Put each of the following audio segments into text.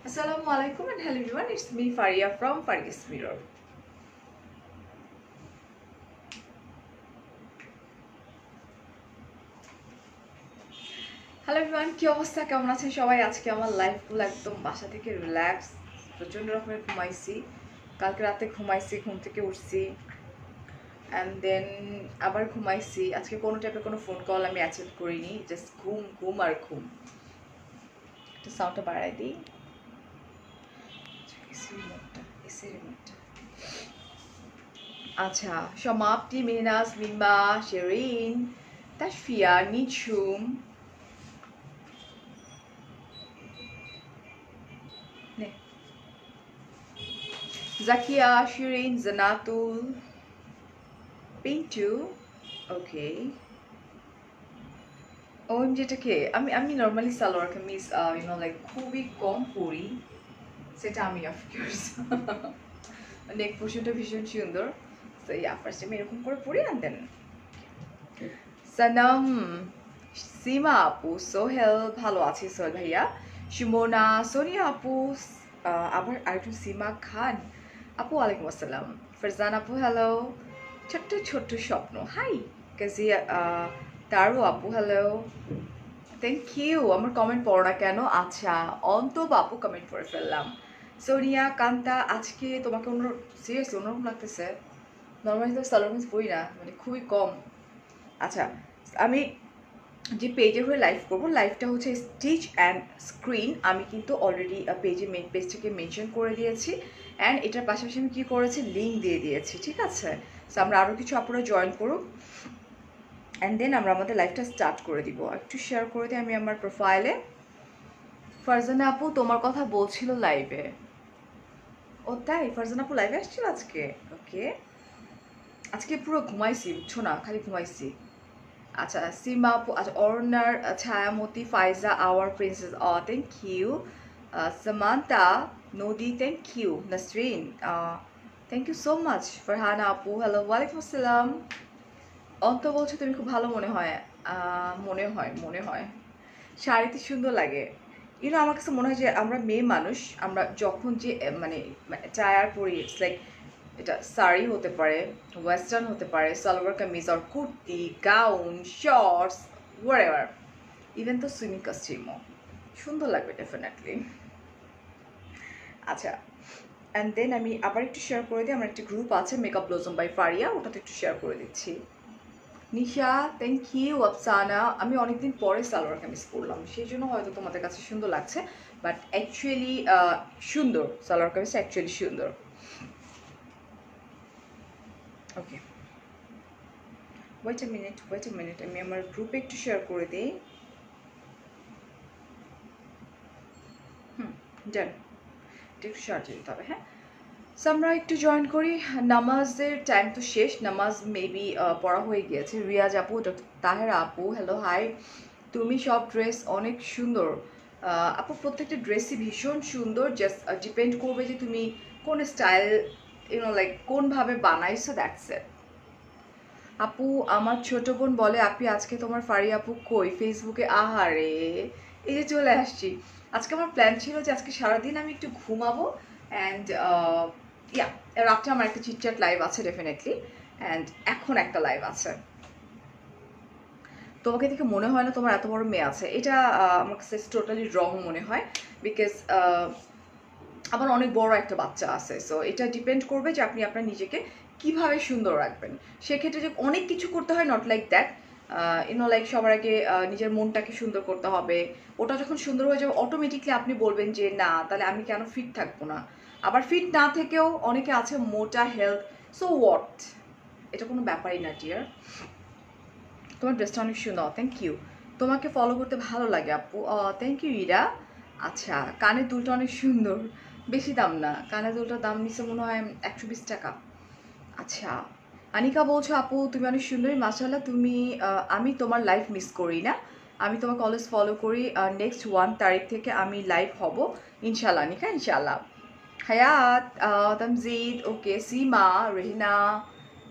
Assalamu alaikum and hello everyone, it's me Faria from Faria's Mirror. Hello everyone, কি অবস্থা, কেমন আছেন সবাই? আজকে আমার লাইফগুলো একদম বাসা থেকে রিল্যাক্স, প্রচণ্ড রকমের ঘুমাইছি। কালকে রাতে ঘুমাইছি, ঘুম থেকে উঠছি অ্যান্ড দেন আবার ঘুমাইছি। আজকে কোনো টাইপের কোনো ফোন কল আমি অ্যাটেন্ড করিনি, জাস্ট ঘুম ঘুম আর ঘুম। একটু সাউন্ডটা বাড়াই দিই। এসি রিমোটটা আচ্ছা। সমাপ্তি, মেহনাজ, মিম্বা, শেরিন, তাশফিয়া, নিঝুম, জাকিয়া, শিরিন, জানাতুল, পিন্টু। ওকে, যেটাকে আমি আমি নর্মালি সালোয়ার কামিজ লাইক খুবই কম পরি, সেটা আমি অফকোর্স নেক পোর্শনটা ভীষণ সুন্দর। তো ফার্স্ট আমি এরকম করে পরি অ্যান্ড দেন সানাম, সীমা আপু, সোহেল, ভালো আছি সোহেল ভাইয়া, সুমনা, সোনিয়া আপু, আবার আরেকজন সীমা খান আপু, ওয়ালাইকুম আসসালাম, ফারজান আপু হ্যালো, ছোট্ট ছোট্ট স্বপ্ন হাই, কাজিয়া তারও আপু হ্যালো, থ্যাংক ইউ। আমার কমেন্ট পড়ো না কেন? আচ্ছা, অন্তব আপু কমেন্ট করে ফেললাম। সোনিয়া, কান্তা, আজকে তোমাকে সিরিয়াসলি অন্যরকম লাগতেছে। নর্মালি তো সালোয়ার পড়ি না, মানে খুবই কম। আচ্ছা, আমি যে পেজের হয়ে লাইভ করবো, লাইভটা হচ্ছে স্টিচ অ্যান্ড স্ক্রিন। আমি কিন্তু অলরেডি পেজটাকে মেনশন করে দিয়েছি অ্যান্ড এটার পাশাপাশি আমি কী করেছি, লিঙ্ক দিয়ে দিয়েছি, ঠিক আছে? সো আমরা আরও কিছু আপনারা জয়েন করুক অ্যান্ড দেন আমরা আমাদের লাইভটা স্টার্ট করে দিব। একটু শেয়ার করে দিই আমি আমার প্রোফাইলে। ফারজানা আপু তোমার কথা বলছিল লাইভে। ও তাই, ফারজানা আপু লাইভে আসছিল আজকে? ওকে, আজকে পুরো ঘুমাইছি, বুঝছো না, খালি ঘুমাইছি। আচ্ছা, সীমা আপু, আচ্ছা, অর্ণার, Chhayamati, Faiza, our princess, thank you. Samantha, Nadi, thank you. Nasrin, thank you so much. Farhana আপু হ্যালো, ওয়ালাইকুম আসসালাম। অন্ত বলছো তুমি খুব ভালো মনে হয়। মনে হয় শাড়িতে সুন্দর লাগে। আমার কাছে মনে হয় যে আমরা মেয়ে মানুষ, আমরা যখন যে মানে টায়ার পরি, ইটস লাইক এটা শাড়ি হতে পারে, ওয়েস্টার্ন হতে পারে, সালোয়ার কামিজ আর kurti, gown, shorts, whatever, even তো সুইমিং কস্টিউমও সুন্দর লাগবে ডেফিনেটলি। আচ্ছা, অ্যান্ড দেন আমি আবার একটু শেয়ার করে দিই। আমার একটা গ্রুপ আছে, মেকআপ ব্লজম বাই ফারিয়া, ওটাতে একটু শেয়ার করে দিচ্ছি। নিশা, থ্যাংক ইউ। আফসানা, আমি অনেকদিন পরে সালোয়ার কামিজ পরলাম, সেই জন্য হয়তো তোমাদের কাছে সুন্দর লাগছে, বাট অ্যাকচুয়ালি সুন্দর, সালোয়ার কামিজটা অ্যাকচুয়ালি সুন্দর। ওকে, ওয়েট এ মিনিট, আমি আমার গ্রুপে একটু শেয়ার করে দিই। ডান, একটু শেয়ার দিতে হবে। হ্যাঁ, সো আমরা একটু জয়েন করি। নামাজের টাইম তো শেষ, নামাজ মেবি পড়া হয়ে গিয়েছে। রিয়াজ আপু, ডক্টর তাহেরা আপু হ্যালো, হাই। তুমি সব ড্রেস অনেক সুন্দর আপু, প্রত্যেকটা ড্রেসই ভীষণ সুন্দর, জাস্ট ডিপেন্ড করবে যে তুমি কোন স্টাইল লাইক কোনভাবে বানাইছো, দ্যাটস ইট। আপু, আমার ছোট বোন বলে আপি আজকে তোমার ফারি আপু কই ফেসবুকে? আহারে, এই যে চলে আসছি। আজকে আমার প্ল্যান ছিল যে আজকে সারাদিন আমি একটু ঘুমাবো অ্যান্ড রাত্রে আমার একটা চিটচ্যাট লাইভ আছে ডেফিনেটলি, অ্যান্ড এখন একটা লাইভ আছে। তোমাকে দেখে মনে হয় না তোমার এত বড় মেয়ে আছে, এটা আমার কাছে টোটালি রং মনে হয়, বিকজ আমার অনেক বড় একটা বাচ্চা আছে। সো এটা ডিপেন্ড করবে যে আপনি আপনার নিজেকে কিভাবে সুন্দর রাখবেন। সেক্ষেত্রে যে অনেক কিছু করতে হয়, নট লাইক দ্যাট, লাইক সবার আগে নিজের মনটাকে সুন্দর করতে হবে। ওটা যখন সুন্দর হয়ে যাবে অটোমেটিকলি আপনি বলবেন যে না, তাহলে আমি কেন ফিট থাকবো না। আবার ফিট না থেকেও অনেকে আছে মোটা হেলথ, সো হোয়াট, এটা কোনো ব্যাপারই না ডিয়ার। তোমার ড্রেসটা অনেক সুন্দর, থ্যাংক ইউ। তোমাকে ফলো করতে ভালো লাগে আপু, থ্যাংক ইউ ইরা। আচ্ছা, কানের দুলটা অনেক সুন্দর, বেশি দাম না, কানের দুলটার দাম নিচ্ছে মনে হয় 120 টাকা। আচ্ছা, আনিকা বলছো আপু তুমি অনেক সুন্দরী, মাশাআল্লাহ। তুমি আমি তোমার লাইভ মিস করি না, আমি তোমাকে অলওয়েজ ফলো করি। নেক্সট 1 তারিখ থেকে আমি লাইভ হব ইনশাল্লাহ আনিকা, ইনশাল্লাহ। হায়াত, তামজিদ, ওকে, সীমা, রেহনা,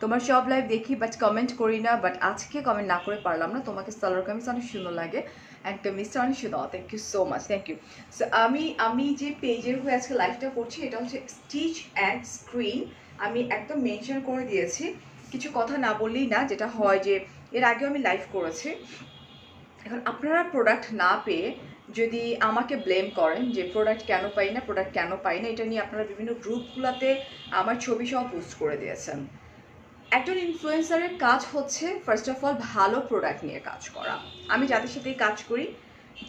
তোমার সব লাইভ দেখি বাট কমেন্ট করি না, বাট আজকে কমেন্ট না করে পারলাম না। তোমাকে সালোয়ার কামিজ অনেক সুন্দর লাগে, একদম মিস্টার অনিশুদা, thank you so much, thank you. So আমি যে পেজের হয়ে আজকে লাইভটা করছি এটা হচ্ছে স্টিচ অ্যান্ড স্ক্রিন। আমি একদম মেনশন করে দিয়েছি, কিছু কথা না বললেই না, যেটা হয় যে এর আগেও আমি লাইভ করেছি। এখন আপনারা প্রোডাক্ট না পেয়ে যদি আমাকে ব্লেম করেন যে প্রোডাক্ট কেন পাই না, প্রোডাক্ট কেন পাই না, এটা নিয়ে আপনারা বিভিন্ন গ্রুপগুলোতে আমার ছবি সহ পোস্ট করে দিয়েছেন। একজন ইনফ্লুয়েন্সারের কাজ হচ্ছে ফার্স্ট অফ অল ভালো প্রোডাক্ট নিয়ে কাজ করা। আমি যাদের সাথেই কাজ করি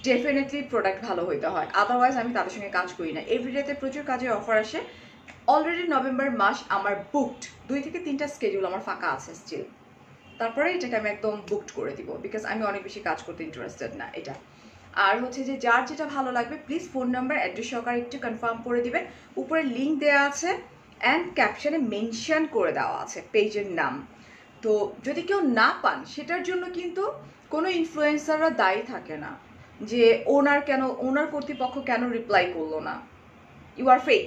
ডেফিনেটলি প্রোডাক্ট ভালো হইতে হয়, আদারওয়াইজ আমি তাদের সঙ্গে কাজ করি না। এভরিডেতে প্রচুর কাজের অফার আসে। অলরেডি নভেম্বর মাস আমার বুকড, 2 থেকে 3টা স্কেডিউল আমার ফাঁকা আছে স্টিল। তারপরে এটাকে আমি একদম বুকড করে দিব, বিকজ আমি অনেক বেশি কাজ করতে ইন্টারেস্টেড না এটা। আর হচ্ছে যে যার যেটা ভালো লাগবে প্লিজ ফোন নাম্বার অ্যাড্রেস সহকারে একটু কনফার্ম করে দিবেন। উপরে লিঙ্ক দেওয়া আছে অ্যান্ড ক্যাপশনে মেনশন করে দেওয়া আছে পেজের নাম। তো যদি কেউ না পান সেটার জন্য কিন্তু কোনো ইনফ্লুয়েন্সাররা দায়ী থাকে না যে ওনার কর্তৃপক্ষ কেন রিপ্লাই করলো না, ইউ আর ফেক,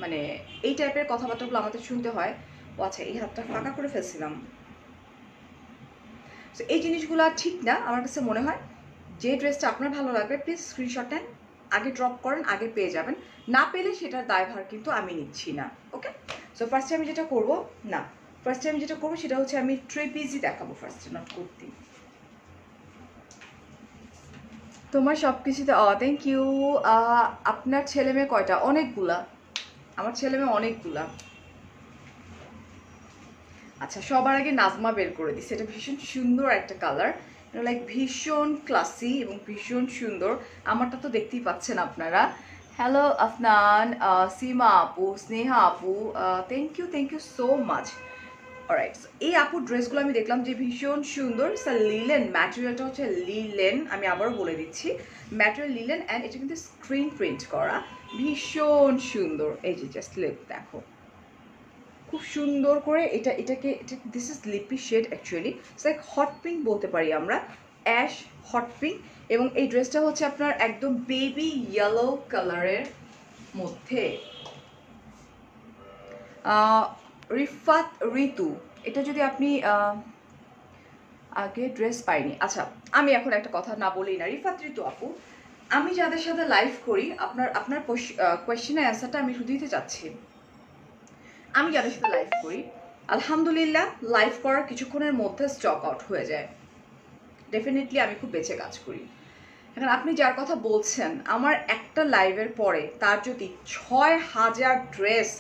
মানে এই টাইপের কথাবার্তাগুলো আমাদের শুনতে হয়। ও আচ্ছা, এই হাতটা ফাঁকা করে ফেলছিলাম। তো এই জিনিসগুলো ঠিক না আমার কাছে মনে হয়। যে ড্রেসটা আপনার ভালো লাগবে প্লিজ স্ক্রিনশট নেন, আগে ড্রপ করেন, আগে পেয়ে যাবেন। না পেলে সেটার দায়ভার কিন্তু আমি নিচ্ছি না। ওকে, সো ফার্স্টে আমি যেটা করবো সেটা হচ্ছে আমি ট্রে পিসই দেখাবো ফার্স্টে, নট কুর্তি। তোমার সব কিছুতে থ্যাংক ইউ। আপনার ছেলে মেয়ে কয়টা? অনেকগুলা, আমার ছেলে মেয়ে অনেকগুলা। আচ্ছা, সবার আগে নাজমা বের করে দিচ্ছে, এটা ভীষণ সুন্দর একটা কালার, লাইক ভীষণ ক্লাসি এবং ভীষণ সুন্দর। আমারটা তো দেখতেই পাচ্ছেন আপনারা। হ্যালো আফনান, সীমা আপু, স্নেহা আপু, thank you so much. Alright, এই আপুর ড্রেসগুলো আমি দেখলাম যে ভীষণ সুন্দর। লিলেন, ম্যাটেরিয়ালটা হচ্ছে লিলেন, আমি আবারও বলে দিচ্ছি ম্যাটেরিয়াল লিলেন, অ্যান্ড এটা কিন্তু স্ক্রিন প্রিন্ট করা, ভীষণ সুন্দর। এই যে জাস্ট দেখো খুব সুন্দর করে এটাকে this is lippy shade actually, like hot pink বলতে পারি আমরা, অ্যাশ হট পিঙ্ক। এবং এই ড্রেসটা হচ্ছে আপনার একদম বেবি ইয়েলো কালারের মধ্যে। রিফাত ঋতু, এটা যদি আপনি আগে ড্রেস পাইনি। আচ্ছা, আমি এখন একটা কথা না বলেই না। রিফাত ঋতু আপু, আমি যাদের সাথে লাইভ করি আপনার কোয়েশ্চেনের অ্যান্সারটা আমি শুধু দিতে চাচ্ছি। আমি যাদের সাথে লাইভ করি আলহামদুলিল্লাহ লাইভ করার কিছুক্ষণের মধ্যে স্টক আউট হয়ে যায়। ডেফিনেটলি আমি খুব বেঁচে কাজ করি। এখন আপনি যার কথা বলছেন, আমার একটা লাইভের পরে তার যদি 6,000 ড্রেস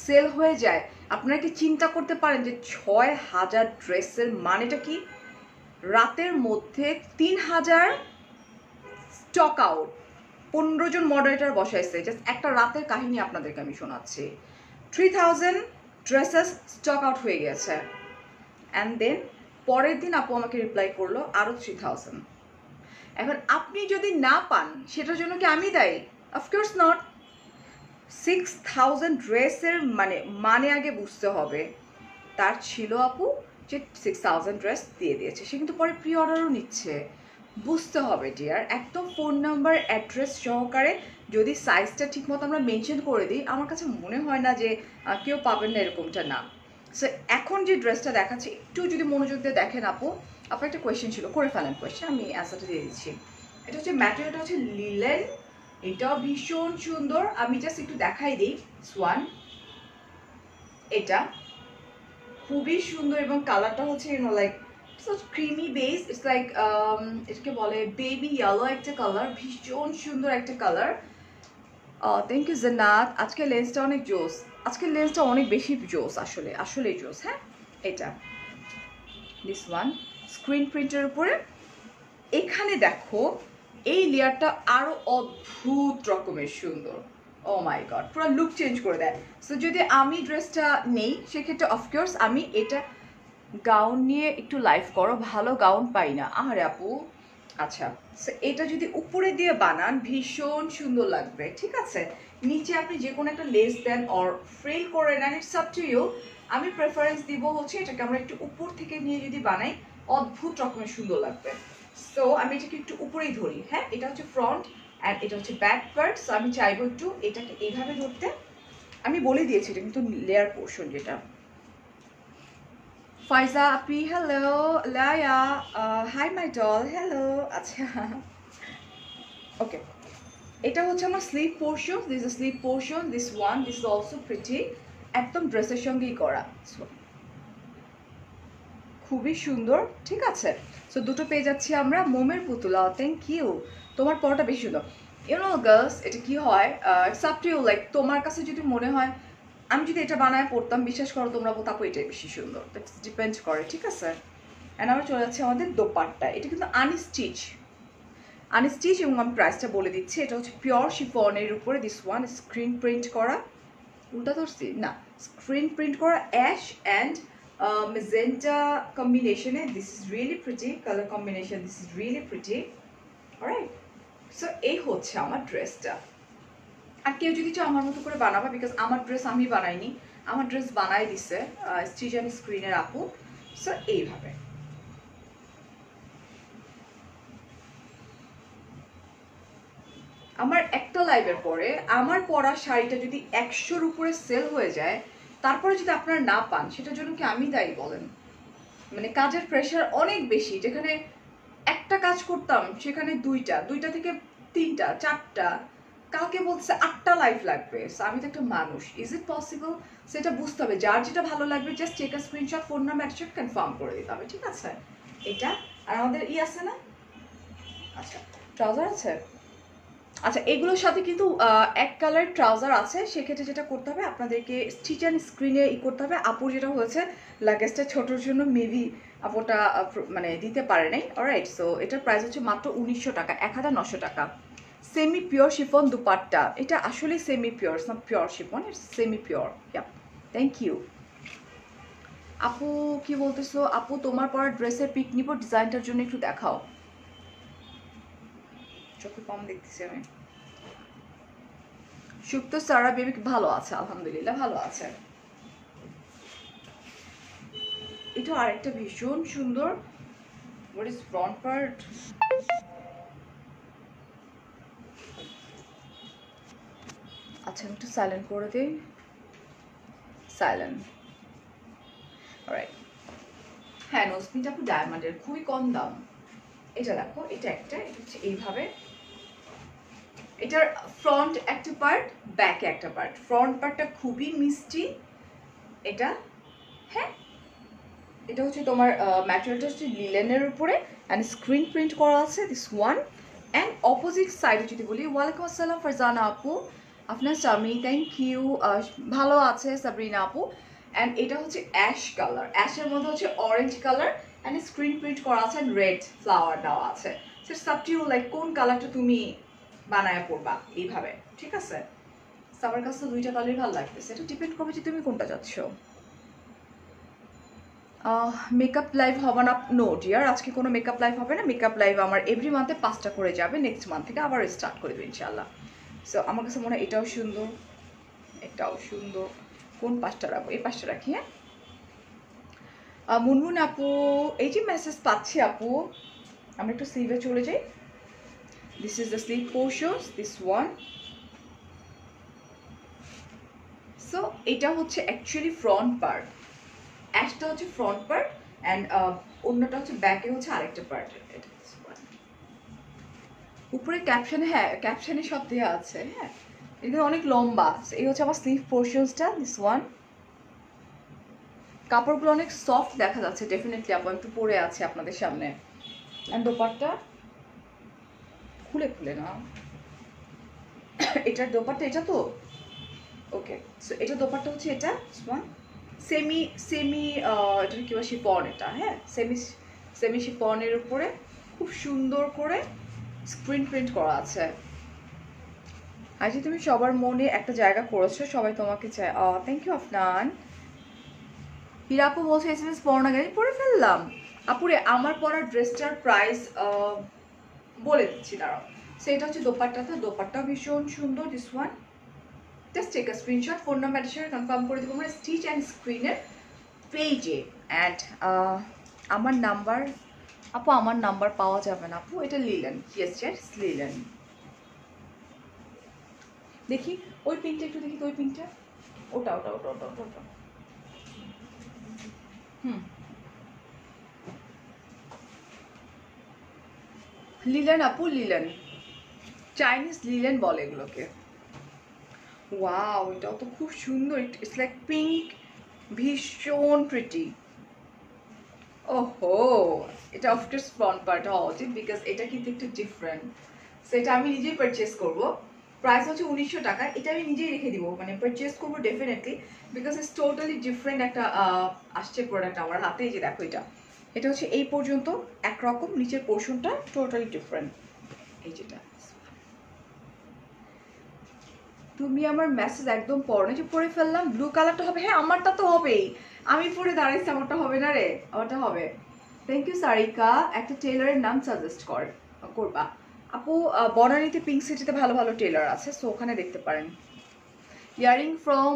সেল হয়ে যায়, আপনারা কি চিন্তা করতে পারেন যে 6,000 ড্রেসের মানেটা কি? রাতের মধ্যে 3,000 স্টক আউট, 15 জন মডারেটর বসাইছে, জাস্ট একটা রাতের কাহিনী আপনাদেরকে আমি শোনাচ্ছি। 3,000 ড্রেসেস স্টক আউট হয়ে গেছে, অ্যান্ড দেন পরের দিন আপু আমাকে রিপ্লাই করলো আরও 3,000। এখন আপনি যদি না পান সেটার জন্য কি আমি দায়ী? Of course not. 6,000 ড্রেসের মানে আগে বুঝতে হবে। তার ছিল আপু যে 6,000 ড্রেস দিয়ে দিয়েছে, সে কিন্তু পরে প্রি অর্ডারও নিচ্ছে। বুঝতে হবে ডিয়ার, একদম ফোন নাম্বার অ্যাড্রেস সহকারে যদি সাইজটা ঠিকমতো আমরা মেনশন করে দিই, আমার কাছে মনে হয় না যে কেউ পাবেন না, এরকমটা না। সো এখন যে ড্রেসটা দেখাচ্ছি একটু যদি মনোযোগ দিয়ে দেখেন আপু, আপনার একটা কোয়েশ্চেন ছিল, করে ফেলেন কোয়েশ্চেন, আমি অ্যান্সারটা দিয়ে দিচ্ছি। এটা হচ্ছে ম্যাটেরিয়ালটা হচ্ছে লিলেন, এটাও ভীষণ সুন্দর। আমি জাস্ট একটু দেখাই দিই। সোয়ান, এটা খুবই সুন্দর এবং কালারটা হচ্ছে like creamy base, it's like এটাকে বলে বেবি ইয়েলো একটা কালার, ভীষণ সুন্দর একটা কালার। থ্যাংক ইউ জান্নাত, আজকে লেন্সটা অনেক জোস, আজকের লেন্সটা অনেক বেশি জোস, আসলে জোস। হ্যাঁ, এটা দিস ওয়ান স্ক্রিন প্রিন্টের উপরে। এখানে দেখো এই লেয়ারটা আরো অদ্ভুত রকমের সুন্দর। ও মাই গড, পুরো লুক চেঞ্জ করে দেয়। সো যদি আমি ড্রেসটা নেই সেক্ষেত্রে অফকোর্স আমি এটা গাউন নিয়ে একটু লাইভ করো, ভালো গাউন পাই না আরে আপু। আচ্ছা, সো এটা যদি উপরে দিয়ে বানান ভীষণ সুন্দর লাগবে, ঠিক আছে। নিচে আপনি যে কোনো একটা লেস দেন অর ফ্রিল করে নেন, ইটস আপ টু ইউ। আমি প্রেফারেন্স দিব হচ্ছে এটাকে আমরা একটু উপর থেকে নিয়ে যদি বানাই অদ্ভুত রকমের সুন্দর লাগবে। সো আমি এটাকে একটু উপরেই ধরি। হ্যাঁ, এটা হচ্ছে ফ্রন্ট অ্যান্ড এটা হচ্ছে ব্যাক পার্ট। সো আমি চাইবো একটু এটাকে এইভাবে ধরতে। আমি বলে দিয়েছি এটা কিন্তু লেয়ার পোর্শন যেটা। ফাইজা আপি, hello. Laya, hi my doll, hello. আচ্ছা, ওকে, এটা হচ্ছে আমার sleeve portion, this is sleeve portion, this one, this is also pretty, একদম ড্রেসের সঙ্গেই করা, খুবই সুন্দর, ঠিক আছে। সো দুটো পেয়ে যাচ্ছি আমরা। মোমের পুতুলা, থ্যাংক ইউ, তোমার পরোটা বেশি সুন্দর। ইউনো গার্লস, এটা কি হয়, it's up to you, like তোমার কাছে যদি মনে হয় আমি যদি এটা বানায় পড়তাম, বিশ্বাস করো তোমরা বলতো আপু এটাই বেশি সুন্দর, দ্যাটস ডিপেন্ড করে, ঠিক আছে। অ্যান্ড আমরা চলে যাচ্ছি আমাদের দোপাট্টা, এটা কিন্তু আনস্টিচ, আনস্টিচ, এবং আমি প্রাইসটা বলে দিচ্ছি। এটা হচ্ছে পিওর শিফনের উপরে, দিস ওয়ান স্ক্রিন প্রিন্ট করা, উল্টা ধরছি না, স্ক্রিন প্রিন্ট করা অ্যাশ অ্যান্ড মেজেন্টা কম্বিনেশনে, this is really pretty colour combination, this is really pretty, alright. So এই হচ্ছে আমার ড্রেসটা। আর কেউ যদি চাও আমার মতো করে বানাবা, বিকজ আমার ড্রেস আমি বানাইনি, আমার ড্রেস বানাই দিছে স্টিচ অ্যান্ড স্ক্রিনের আপু। সো এইভাবে আমার একটা লাইভের পরে আমার পরা শাড়িটা যদি 100-র উপরে সেল হয়ে যায়, তারপরে যদি আপনারা না পান, সেটার জন্য কি আমি দায়ী বলেন? মানে কাজের প্রেশার অনেক বেশি, যেখানে একটা কাজ করতাম সেখানে দুইটা থেকে তিনটা চারটা, কালকে বলছে 8টা লাইফ লাগবে। সো আমি তো একটা মানুষ, ইজ ইট পসিবল? সেটা বুঝতে হবে, যার যেটা ভালো লাগবে just take a screenshot, phone number address confirm করে দিতে হবে, ঠিক আছে। এটা আর আমাদের আছে না, আচ্ছা ট্রাউজার আছে, আচ্ছা এগুলোর সাথে কিন্তু এক কালার ট্রাউজার আছে। সেক্ষেত্রে যেটা করতে হবে আপনাদেরকে স্টিচ অ্যান্ড স্ক্রিনে করতে হবে। আপুর যেটা হয়েছে লাগেজটা ছোটোর জন্য মেবি আপুটা মানে দিতে পারে নাই, অলরাইট। সো এটার প্রাইস হচ্ছে মাত্র 1900 টাকা, 1900 টাকা। সেমি পিওর শিফন দুপাট্টা, এটা আসলে semi pure, not pure chiffon, it's semi pure. Yeah, thank you. আপু কি বলতেছো? আপু তোমার পরা ড্রেসের পিক নিব, ডিজাইনটার জন্য একটু দেখাও। চোখে কম দেখতেছি আমি। সুপ্ত সারা বেবি ভালো আছে, আলহামদুলিল্লাহ ভালো আছে। এটা আরেকটা ভীষণ সুন্দর, হোয়াট ইজ ফ্রন্ট পার্ট, আচ্ছা আমি একটু সাইলেন্ট করে দিই, সাইলেন্ট, অলরাইট। হ্যাঁ নোজপিনটা আপু ডায়মন্ডের, খুবই কম দাম। এটা দেখো, এটা একটা, এটা হচ্ছে এইভাবে, এটার ফ্রন্ট একটা পার্ট, ব্যাকে একটা পার্ট, ফ্রন্ট পার্টটা খুবই মিষ্টি এটা, হ্যাঁ। এটা হচ্ছে তোমার ম্যাটেরিয়ালটা হচ্ছে লিলেনের উপরে অ্যান্ড স্ক্রিন প্রিন্ট করা আছে, দিস ওয়ান। অ্যান্ড অপোজিট সাইডে যদি বলি, ওয়ালাইকুম আসসালাম ফারজানা আপু, আপনার স্বামী, থ্যাংক ইউ, ভালো আছে সাবরিনা আপু। অ্যান্ড এটা হচ্ছে অ্যাশ কালার, অ্যাশের মধ্যে হচ্ছে orange colour and screen print করা আছে, রেড ফ্লাওয়ার দেওয়া আছে। So up to you, like কোন কালারটা তুমি বানায় পড়বা এইভাবে, ঠিক আছে। আমার কাছে তো দুইটা কালারই ভালো লাগতেছে, এটা ডিপেন্ড করবে যে তুমি কোনটা চাচ্ছ। মেকআপ লাইভ হবে না, নো ডিয়ার, আজকে কোনো মেকআপ লাইভ হবে না। মেকআপ লাইভ আমার এভরি মান্থে 5টা করে যাবে, নেক্সট মান্থ থেকে আবার স্টার্ট করে দেবো ইনশাল্লাহ। সো আমার কাছে মনে হয় এটাও সুন্দর, এটাও সুন্দর, কোন 5টা রাখবো, এই 5টা রাখি, হ্যাঁ। মুনমুন আপু, এই যে মেসেজ পাচ্ছি আপু, আমরা একটু স্লিভে চলে যাই। This is the sleeve portion, this one. So এটা হচ্ছে অ্যাকচুয়ালি ফ্রন্ট পার্ট, অ্যাশটা হচ্ছে ফ্রন্ট পার্ট অ্যান্ড অন্যটা হচ্ছে ব্যাকে হচ্ছে আরেকটা পার্ট। উপরে ক্যাপশনে, হ্যাঁ ক্যাপশনে সব দেওয়া আছে, হ্যাঁ এটা অনেক লম্বা। এই হচ্ছে আমার স্লিভ পোর্শনসটা, দিস ওয়ান। কাপড়গুলো অনেক সফট দেখা যাচ্ছে, ডেফিনেটলি আপু একটু পরে আছে আপনাদের সামনে। অ্যান্ড দোপাট্টা খুলে খুলে না, এটার দোপাট্টা এটা তো ওকে। সো এটা দোপাট্টা হচ্ছে এটা ওয়ান, সেমি সেমি এটা কি বলে শিফন, এটা হ্যাঁ সেমি সেমি শিফনের উপরে খুব সুন্দর করে স্ক্রিন প্রিন্ট করা আছে। আজকে তুমি সবার মনে একটা জায়গা করেছো, সবাই তোমাকে চায়, থ্যাংক ইউ আফনান। হীরা আপু বলছে এসএমএস পড়ো না, গাড়ি পরে ফেললাম। আপুরে আমার পরা ড্রেসটার প্রাইস বলে দিচ্ছি দাঁড়াও। সেটা হচ্ছে দোপাট্টাটা, দোপাট্টা ভীষণ সুন্দর, this one. Just take a screenshot, phone number সাথে কনফার্ম করে দেবো আমরা স্টিচ অ্যান্ড স্ক্রিনের পেজে। অ্যান্ড আমার নাম্বার, আপু আমার নাম্বার পাওয়া যাবে না আপু, এটা লিলেন, ইয়েস ইয়েস লিলেন। দেখি ওই পিনটা একটু দেখি, ওই পিনটা, ওটা ওটা ওটা ওটা ওটা ওটা, লিলেন আপু লিলেন। চাইনিজ লিলেন বলে এগুলোকে। ওয়াও, এটাও তো খুব সুন্দর, ইটস লাইক পিঙ্ক, ভীষণ প্রিটি। ওহো, এটা অফকোর্স ফ্রন্ট পার্ট হওয়া উচিত, বিকজ এটা কিন্তু একটু ডিফারেন্ট। সো এটা আমি নিজেই পারচেস করব। প্রাইস হচ্ছে 1900 টাকা। এটা আমি নিজেই রেখে দিব, মানে পারচেস করবো definitely, because it's totally different একটা আসছে প্রোডাক্ট আমার হাতে। এই যে দেখো, এটা হচ্ছে এই পর্যন্ত একরকম, নিচের পোর্শনটা টোটালি ডিফারেন্ট। এই যেটা, তুমি আমার মেসেজ একদম পড়ো না, যে পড়ে ফেললাম। ব্লু কালারটা হবে, হ্যাঁ আমারটা তো হবেই, আমি পরে দাঁড়াইছি, আমারটা হবে না রে, আমারটা হবে। থ্যাংক ইউ সারিকা, একটা টেলারের নাম সাজেস্ট করবা আপু। বনানীতে পিঙ্ক সিটিতে ভালো ভালো টেলার আছে, সো ওখানে দেখতে পারেন। ইয়ারিং ফ্রম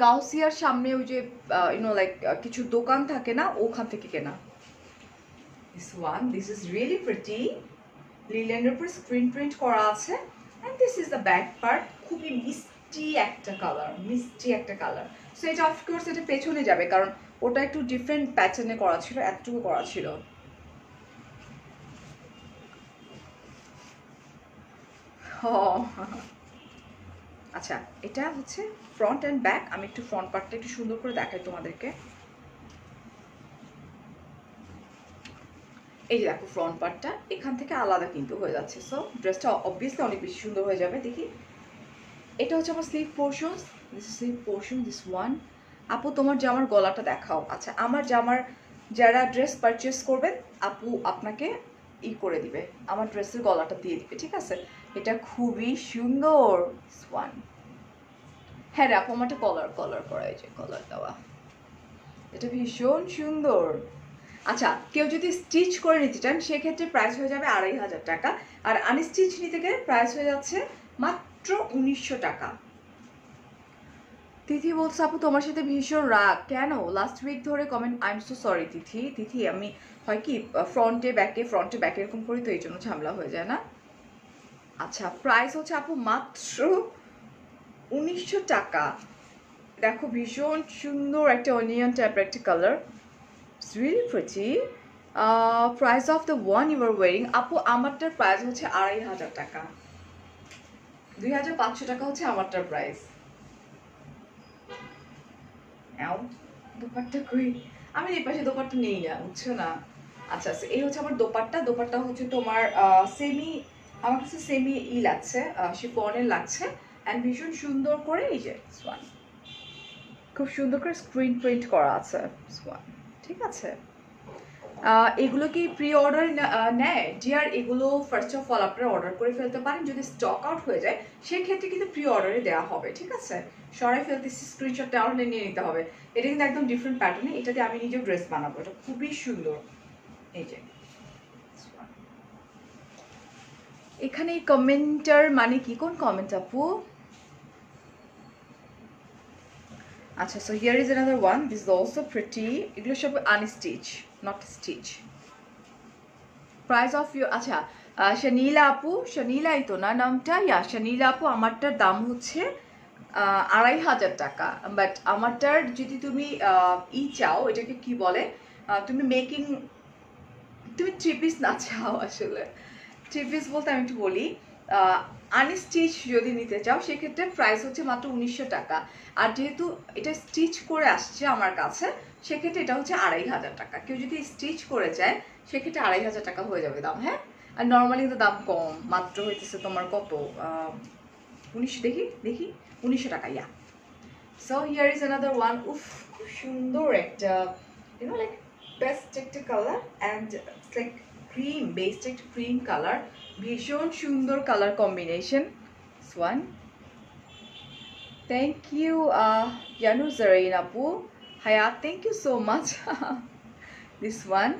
গাউসিয়ার সামনে ওই যে ইউনো লাইক কিছু দোকান থাকে না, ওখান থেকে কেনা। দিস ইজ রিয়েলি প্রিটি, লিল্যান্ডের উপর স্ক্রিন প্রিন্ট করা আছে। And this is the back part, খুবই মিষ্টি একটা কালার, মিষ্টি একটা কালার। সো এটা অফকোর্স এটা পেছনে যাবে, কারণ ওটা একটু ডিফারেন্ট প্যাটার্নে করা ছিল, এতটুকু করা ছিল। আচ্ছা, এটা হচ্ছে ফ্রন্ট অ্যান্ড ব্যাক। আমি একটু ফ্রন্ট পার্টটা একটু সুন্দর করে দেখাই তোমাদেরকে। এই যে দেখো, ফ্রন্ট পার্টটা এখান থেকে আলাদা কিন্তু হয়ে যাচ্ছে, সো ড্রেসটা অবভিয়াসলি অনেক বেশি সুন্দর হয়ে যাবে। দেখি, এটা হচ্ছে আমার sleeve portion, this sleeve portion, this one. আপু তোমার জামার গলাটা দেখাও। আচ্ছা, আমার জামার যারা ড্রেস পারচেস করবেন, আপু আপনাকে করে দিবে, আমার ড্রেসের গলাটা দিয়ে দিবে, ঠিক আছে? এটা খুবই সুন্দর, ওয়ান। হ্যাঁ রে আপু, আমারটা কলার করা, এই যে কলার দেওয়া, এটা ভীষণ সুন্দর। আচ্ছা, কেউ যদি স্টিচ করে নিতে চান সেক্ষেত্রে প্রাইস হয়ে যাবে 2500 টাকা, আর আনস্টিচ নিতে গেলে প্রাইস হয়ে যাচ্ছে মাত্র 1900 টাকা। তিথি বলছে আপু তোমার সাথে ভীষণ রাগ কেন? লাস্ট উইক ধরে comment, I am so sorry Tithi, আমি হয় কি ফ্রন্টে ব্যাকে এরকম করি, তো এই জন্য ঝামেলা হয়ে যায় না। আচ্ছা, প্রাইস হচ্ছে আপু মাত্র 1900 টাকা। দেখো, ভীষণ সুন্দর একটা অনিয়ন টাইপের একটা colour, it's really pretty. Price of the one you are wearing, আপু আমারটার প্রাইস হচ্ছে 2500 টাকা, 2500 টাকা হচ্ছে আমারটার প্রাইস। দোপাট্টা কই? আমি এই পাশে দোপাট্টা নেই না, বুঝছো না? আচ্ছা, এই হচ্ছে আমার দোপাট্টা হচ্ছে তোমার সেমি, আমার কাছে সেমি লাগছে, শিফনের লাগছে, অ্যান্ড ভীষণ সুন্দর করে এই যে সোয়ান, খুব সুন্দর করে স্ক্রিন প্রিন্ট করা আছে সোয়ান, ঠিক আছে? এগুলো কি প্রি অর্ডার নেয় ডিয়ার? এগুলো ফার্স্ট অফ অল আপনারা অর্ডার করে ফেলতে পারেন, যদি স্টক আউট হয়ে যায় সেক্ষেত্রে কিন্তু প্রি অর্ডারে দেওয়া হবে, ঠিক আছে? সরাই ফেলতেছি, স্ক্রিনশটটা অনলাইন নিয়ে নিতে হবে। এটা কিন্তু একদম ডিফারেন্ট প্যাটার্নে, এটাতে আমি নিজেও ড্রেস বানাবো, এটা খুবই সুন্দর। এই যে এখানে কমেন্টার মানে কি, কোন কমেন্ট আপু? আচ্ছা, so here is another one, this is also pretty. এগুলো সব unstitch, not stitch. Price of you, আচ্ছা শানিলা আপু, শানিলাই তো না নামটা? ইয়া শানিলা আপু, আমারটার দাম হচ্ছে 2500 টাকা। বাট আমারটার যদি তুমি চাও, এটাকে কি বলে, তুমি মেকিং, তুমি থ্রি পিস না চাও, আসলে থ্রি পিস বলতে আমি একটু বলি, আনস্টিচ যদি নিতে চাও সেক্ষেত্রে প্রাইস হচ্ছে মাত্র 1900 টাকা। আর যেহেতু এটা স্টিচ করে আসছে আমার কাছে, সেক্ষেত্রে এটা হচ্ছে 2500 টাকা। কেউ যদি স্টিচ করে যায় সেক্ষেত্রে 2500 টাকা হয়ে যাবে দাম, হ্যাঁ? আর নর্মালি কিন্তু দাম কম, মাত্র হইতেছে তোমার কত, 1900, দেখি 1900 টাকা, yeah. So here is another one. উফ, খুব সুন্দর একটা, ইউনো লাইক বেস্ট একটা colour, and like cream based একটা ক্রিম কালার, ভীষণ সুন্দর colour combination. One, thank you ইয়ানু জারিন আপু, Hayat, thank you so much. This one,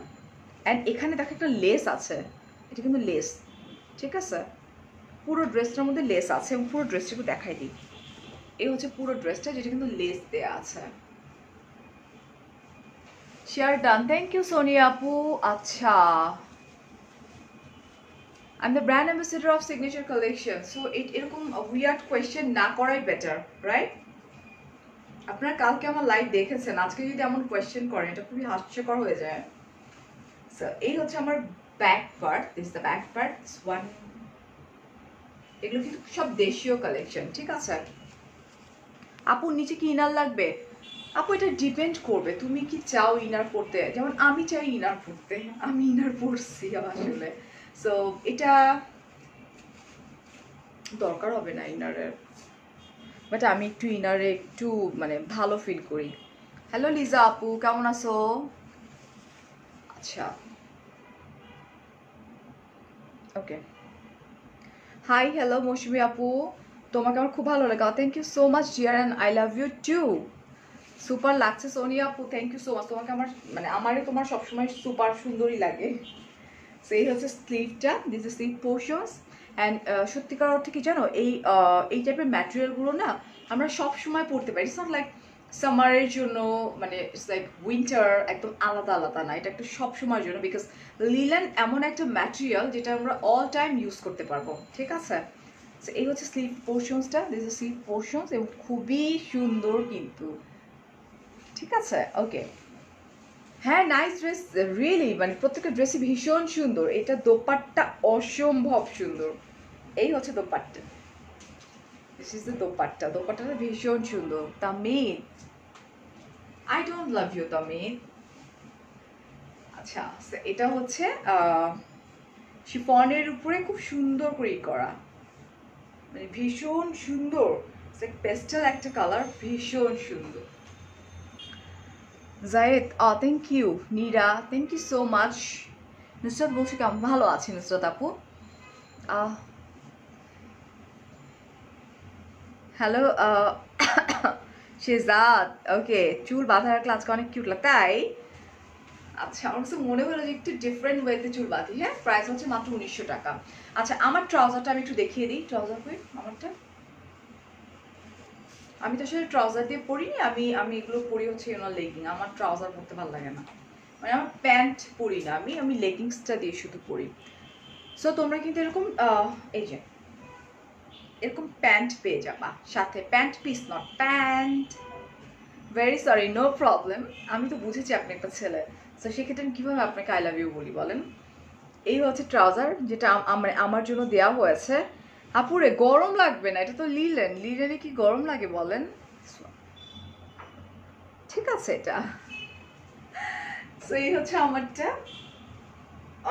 and এখানে দেখো একটা লেস আছে, এটা কিন্তু লেস, ঠিক আছে? পুরো ড্রেসটার মধ্যে লেস আছে, এবং পুরো ড্রেসটা একটু দেখাই দিই। এই হচ্ছে পুরো ড্রেসটা, যেটা কিন্তু লেস দেয়া আছে। Share done, thank you Sonia আপু। আচ্ছা, I am the brand ambassador of signature collection, so এরকম উইয়ার্ড কোয়েশ্চেন না করাই বেটার, রাইট? আপনারা কালকে আমার লাইভ দেখেছেন, আজকে যদি এমন কোয়েশ্চেন করেন এটা খুবই হাস্যকর হয়ে যায়। সো এই হচ্ছে আমার back part, this the back part, this one. এগুলো কিন্তু সব দেশীয় কালেকশন, ঠিক আছে? আপুর নিচে কি ইনার লাগবে? আপু এটা ডিপেন্ড করবে তুমি কি চাও ইনার পড়তে। যেমন আমি চাই ইনার পড়তে, আমি ইনার পড়ছি আসলে, সো এটা দরকার হবে না ইনারের, বাট আমি একটু ইনারে একটু মানে ভালো ফিল করি। হ্যালো লিজা আপু, কেমন আছো? আচ্ছা, ওকে। হাই, হ্যালো মৌসুমি আপু, তোমাকে আমার খুব ভালো লাগে। Thank you so much dear, and I love you too. Super লাগছে সোনিয়া আপু, থ্যাংক ইউ সো মাচ। তোমাকে আমার মানে আমারে তোমার সবসময় সুপার সুন্দরই লাগে। সো এই হচ্ছে স্লিভটা, this is sleeve portions. And সত্যিকার অর্থে কি জানো, এই টাইপের ম্যাটেরিয়ালগুলো না আমরা সব সময় পরতে পারি। ইটস নট লাইক সামারের জন্য, মানে ইটস লাইক উইন্টার, একদম আলাদা আলাদা না, এটা একটা সব সময়ের জন্য। বিকজ লিলেন এমন একটা ম্যাটেরিয়াল যেটা আমরা অল টাইম ইউজ করতে পারবো, ঠিক আছে? সো এই হচ্ছে স্লিভ পোর্শনসটা, দিস ইজ স্লিভ পোর্শনস, এবং খুবই সুন্দর কিন্তু, ঠিক আছে? ওকে, হ্যাঁ, নাইস ড্রেস, রিয়েলি মানে প্রত্যেকটা ড্রেসই ভীষণ সুন্দর। এটা দোপাট্টা অসম্ভব সুন্দর। এই হচ্ছে dupatta, this is the dupatta. দোপাট্টাটা ভীষণ সুন্দর। তামিদ, আই ডোন্ট লাভ ইউ তামিদ। আচ্ছা, এটা হচ্ছে শিফনের উপরে খুব সুন্দর করে করা, মানে ভীষণ সুন্দর, পেস্টাল একটা কালার, ভীষণ সুন্দর। Zayed, thank you. Nira, thank you so much. Nusrat বলছি কেমন, ভালো আছি নুসরাত আপু। Hello Shehzad, okay. চুল বাঁধা রাখলে আজকে অনেক কিউট লাগে, তাই? আচ্ছা, আমার কাছে মনে হলো যে একটু ডিফারেন্ট ওয়েতে চুল বাঁধি। হ্যাঁ, প্রাইস হচ্ছে মাত্র 1900 টাকা। আচ্ছা, আমার ট্রাউজারটা আমি একটু দেখিয়ে দিই। ট্রাউজার কই আমারটা? আমি তো আসলে ট্রাউজার দিয়ে পরিনি, আমি এগুলো পরি হচ্ছে লেগিং। আমার ট্রাউজার পরতে ভালো লাগে না, মানে আমার প্যান্ট পরি না, আমি লেগিংসটা দিয়ে শুধু পরি। সো তোমরা কিন্তু এরকম এই যে এরকম প্যান্ট পেয়ে যাবা সাথে, pant piece, not pant. Very sorry, no problem. আমি তো বুঝেছি আপনি একটা ছেলে, তো সেক্ষেত্রে আমি কীভাবে আপনাকে আই লাভ ইউ বলি বলেন? এই হচ্ছে ট্রাউজার, যেটা আমার জন্য দেওয়া হয়েছে। আপুরে গরম লাগবে না, এটা তো লিলেন, লিলেনে কি গরম লাগে বলেন? ঠিক আছে এটা। সো এই হচ্ছে আমারটা,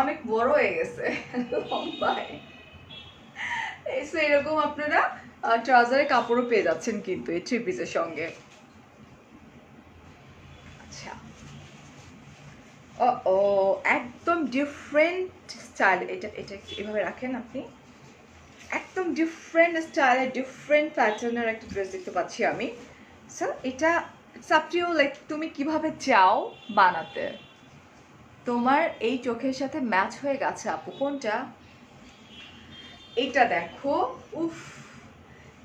অনেক বড় হয়ে গেছে লম্বায়। এরকম আপনারা ট্রাউজারের কাপড়ও পেয়ে যাচ্ছেন কিন্তু এই থ্রি পিসের সঙ্গে। আচ্ছা, ও একদম ডিফারেন্ট স্টাইল। এটা এটা এভাবে রাখেন আপনি, একদম ডিফারেন্ট স্টাইলের, ডিফারেন্ট প্যাটার্নের একটা ড্রেস দেখতে পাচ্ছি আমি। সো এটা it's up to you, like তুমি কিভাবে চাও বানাতে। তোমার এই চোখের সাথে ম্যাচ হয়ে গেছে আপু। কোনটা? এটা দেখো, উফ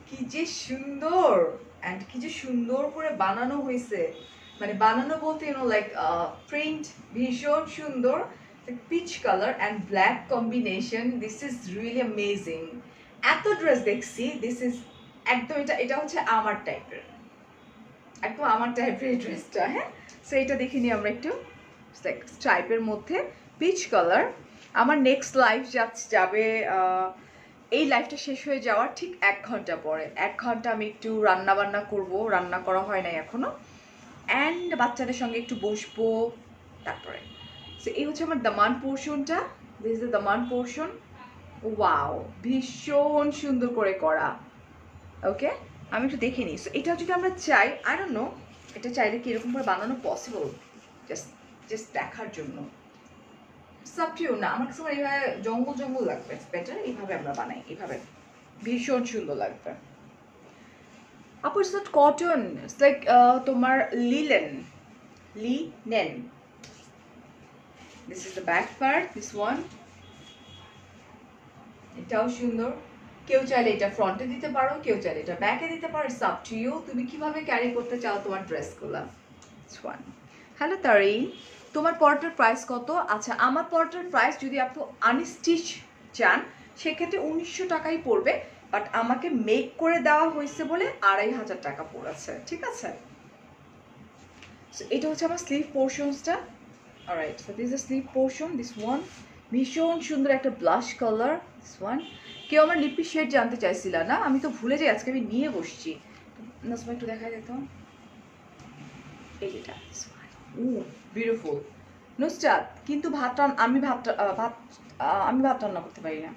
কি যে সুন্দর, অ্যান্ড কি যে সুন্দর করে বানানো হয়েছে। মানে বানানো বলতে লাইক প্রিন্ট ভীষণ সুন্দর, peach colour and black combination, this is really amazing. এত ড্রেস দেখছি, দিস ইজ একদম, এটা হচ্ছে আমার টাইপের, একদম আমার টাইপের ড্রেসটা। হ্যাঁ, সো এটা দেখে নিই আমরা একটু, লাইক স্ট্রাইপের মধ্যে পিচ কালার। আমার নেক্সট লাইফ যাবে, এই লাইফটা শেষ হয়ে যাওয়ার ঠিক 1 ঘন্টা পরে। 1 ঘন্টা আমি একটু রান্না বান্না করবো, রান্না করা হয় নাই এখনো, অ্যান্ড বাচ্চাদের সঙ্গে একটু বসবো তারপরে। সো এই হচ্ছে আমার দামান পোর্শনটা, this is the Daman portion. Wow, ভীষণ সুন্দর করে করা। ওকে, আমি একটু দেখে নিই। সো এটা যদি আমরা চাই, আই ডোন্ট নো এটা চাইলে কি এরকম করে বানানো পসিবল, জাস্ট দেখার জন্য। সাবটিও না, আমার কাছে এইভাবে জঙ্গল জঙ্গল লাগবে, বেটার এইভাবে আমরা বানাই, এইভাবে ভীষণ সুন্দর লাগবে। আপু it's not cotton, it's like তোমার linen, linen. This is the back part, this one. এটাও সুন্দর। কেউ চাইলে এটা ফ্রন্টে দিতে পারো, কেউ চাইলে এটা ব্যাকে দিতে পারো, ইটস আপ টু ইউ, তুমি কিভাবে ক্যারি করতে চাও তোমার ড্রেসগুলো। হ্যালো তারিন, তোমার পরটার প্রাইস কত? আচ্ছা, আমার পরটার প্রাইস যদি আপনি আনস্টিচ চান সেক্ষেত্রে 1900 টাকাই পড়বে, বাট আমাকে মেক করে দেওয়া হয়েছে বলে 2500 টাকা পড়েছে, ঠিক আছে? সো এটা হচ্ছে আমার স্লিভ পোর্শনসটা। Alright, so this is sleeve portion, this one, ভীষণ সুন্দর একটা ব্লাশ কালার দিস ওয়ান। কেউ আমার লিপি শেড জানতে চাইছিল না, আমি তো ভুলে যাই, আজকে আমি নিয়ে বসছি। নাজমা একটু দেখাই দিত এইটা। ও বিউটিফুল নুসরাত, কিন্তু আমি ভাত রান্না করতে পারি না।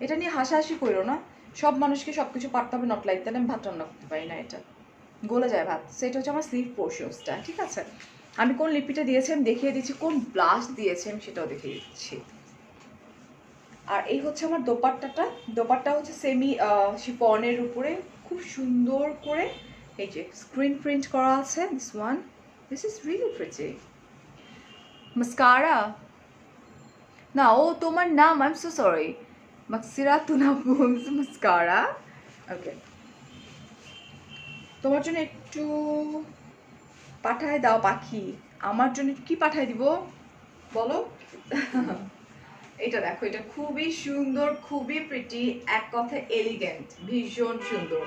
এটা নিয়ে হাসাহাসি করো না, সব মানুষকে সব কিছু পারতে হবে নট লাইক দ্যাট। আমি ভাত রান্না করতে পারি না, এটা গলে যায় ভাত। সেটা হচ্ছে আমার স্লিভ পোর্শনসটা, ঠিক আছে। আমি কোন লিপিটা দিয়েছি আমি দেখিয়ে দিচ্ছি, কোন ব্লাশ দিয়েছি আমি সেটাও দেখিয়ে দিচ্ছি। আর এই হচ্ছে আমার দোপাট্টা হচ্ছে সেমি শিফনের উপরে খুব সুন্দর করে এই যে স্ক্রিন প্রিন্ট করা আছে। This one, this is really pretty. Mascara না, ও তোমার নাম, আই এম সো সরি, মাকসিরাতুনা মাস্কারা। ওকে, তোমার জন্য একটু পাঠায় দাও পাখি। আমার জন্য কি পাঠায় দিব বলো? এটা দেখো, এটা খুবই সুন্দর, খুবই প্রিটি, এক কথা এলিগেন্ট, ভীষণ সুন্দর।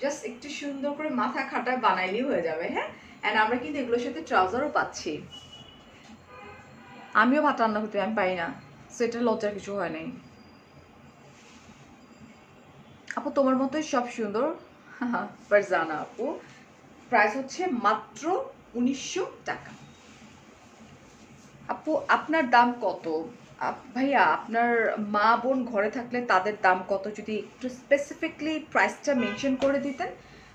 জাস্ট একটু সুন্দর করে মাথা খাটা বানাইলেই হয়ে যাবে। হ্যাঁ, অ্যান্ড আমরা কিন্তু এগুলোর সাথে ট্রাউজারও পাচ্ছি। আমিও ভাত রান্না করতে আমি পারি না, সেটা লজ্জার কিছু হয় নাই। আপু তোমার মতোই সব সুন্দর। ফারজানা আপু, প্রাইস হচ্ছে মাত্র 1900 টাকা। আপু আপনার দাম কত? ভাইয়া আপনার মা বোন ঘরে থাকলে তাদের দাম কত, যদি একটু স্পেসিফিকলি প্রাইসটা মেনশন করে দিতেন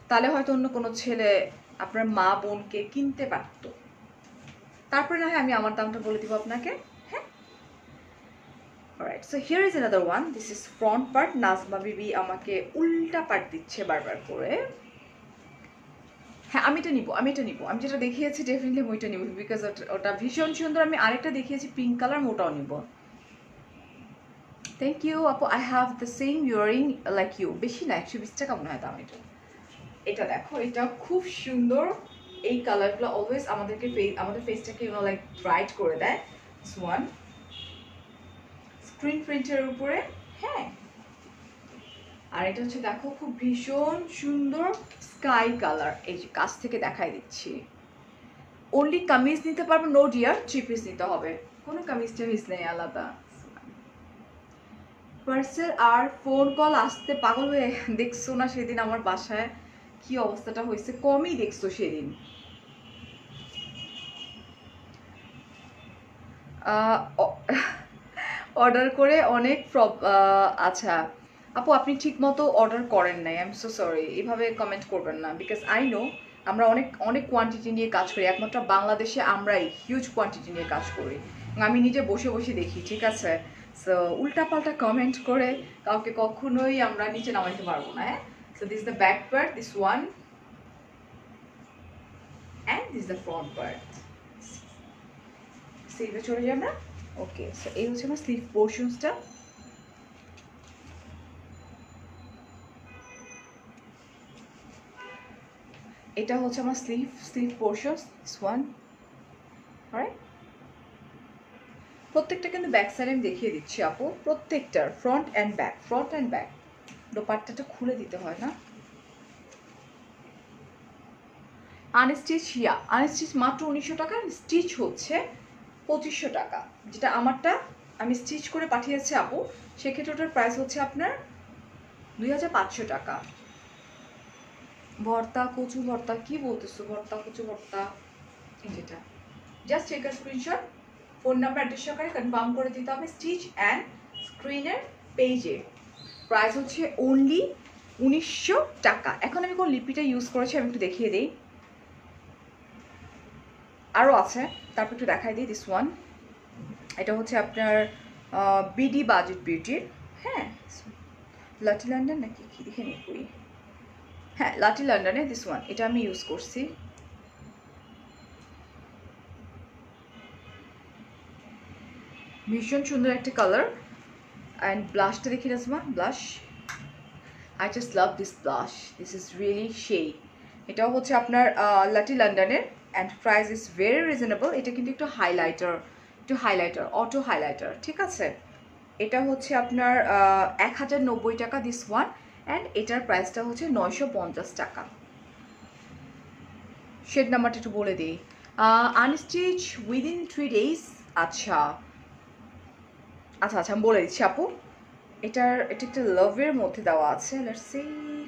তাহলে হয়তো অন্য কোনো ছেলে আপনার মা বোনকে কিনতে পারত। তারপরে না হয় আমি আমার দামটা বলে দিব আপনাকে। হ্যাঁ, alright, so here is another one. This is front part. Najma Bibi আমাকে উল্টা পার্ট দিচ্ছে বারবার করে। হ্যাঁ, আমি এটা নিব। আমি যেটা দেখিয়েছি ডেফিনেটলি আমি ওইটা নিব, বিকজ ওটা ভীষণ সুন্দর। আমি আরেকটা দেখিয়েছি পিঙ্ক কালার, ওটাও নিব। থ্যাংক ইউ আপু, I have the same earring like you. বেশি না, 120 টাকা মনে হয় দাম এটা। এটা দেখো, এটা খুব সুন্দর। এই কালারগুলো অলওয়েজ আমাদের ফেসটাকে লাইক ব্রাইট করে দেয়। ওয়ান স্ক্রিন প্রিন্টের উপরে। হ্যাঁ, আর এটা হচ্ছে দেখো খুব ভীষণ সুন্দর স্কাই কালার। এই যে কাছ থেকে দেখাই দিচ্ছি। অনলি কামিজ নিতে পারবো, নো ডিয়ার, 3 পিস নিতে হবে, কোনো কামিজ টামিজ নেই আলাদা। পার্সেল আর ফোন কল আসতে পাগল হয়ে দেখছো না সেদিন আমার বাসায় কি অবস্থাটা হয়েছে, কমই দেখছো সেদিন। অর্ডার করে অনেক আচ্ছা আপু, আপনি ঠিক মতো অর্ডার করেন নাই, আই এম সো সরি। এভাবে কমেন্ট করবেন না, বিকজ আই নো আমরা অনেক অনেক কোয়ান্টিটি নিয়ে কাজ করি। একমাত্র বাংলাদেশে আমরাই হিউজ কোয়ান্টিটি নিয়ে কাজ করি। আমি নিজে বসে বসে দেখি, ঠিক আছে। সো উল্টাপাল্টা কমেন্ট করে কাউকে কখনোই আমরা নিচে নামাইতে পারবো না। হ্যাঁ, so this the back part, this one, and this the front part. স্লিভে চলে যাই আমরা। ওকে, সো এই হচ্ছে আমার স্লিভ পোর্শনসটা। এটা হচ্ছে আমার sleeve portions, this one. Alright, প্রত্যেকটা কিন্তু ব্যাক সাইড আমি দেখিয়ে দিচ্ছি আপু, প্রত্যেকটার ফ্রন্ট অ্যান্ড ব্যাক। দোপাট্টাটা খুলে দিতে হয় না। আনস্টিচ মাত্র 1900 টাকা, স্টিচ হচ্ছে 2500 টাকা। যেটা আমারটা আমি স্টিচ করে পাঠিয়েছি আপু, সেক্ষেত্রে ওটার প্রাইস হচ্ছে আপনার 2500 টাকা। ভর্তা কচু ভর্তা, কি বলতেছো? ভর্তা কচু ভর্তা, যেটা just check screenshot, phone number address সহকারে কনফার্ম করে দিতে হবে স্টিচ অ্যান্ড স্ক্রিনের পেজে। প্রাইস হচ্ছে অনলি 1900 টাকা। এখন আমি কোন লিপিটা ইউজ করেছি আমি একটু দেখিয়ে দিই, আরও আছে, তারপর একটু দেখাই দিই। দিস ওয়ান, এটা হচ্ছে আপনার বিডি বাজেট বিউটির। হ্যাঁ, লাটি লন্ডন নাকি কি দেখে নিই কই, হ্যাঁ লাটি লন্ডনে দিস ওয়ান, এটা আমি ইউজ করছি। ভীষণ সুন্দর একটা কালার। অ্যান্ড ব্লাশটা দেখি Najma, blush, I just love this blush, this is really সেই। এটাও হচ্ছে আপনার লাটি লন্ডনের, and price is very reasonable. এটা কিন্তু একটু হাইলাইটার, অটো হাইলাইটার, ঠিক আছে। এটা হচ্ছে আপনার 1090 টাকা দিস ওয়ান, অ্যান্ড এটার প্রাইসটা হচ্ছে 950 টাকা। শেড নাম্বারটা একটু বলে দিই, আনস্টিচ উইদিন 3 days। আচ্ছা, আচ্ছা আচ্ছা, আমি বলে দিচ্ছি আপু, এটা একটা লাভের মধ্যে দেওয়া আছে। লেটস সি,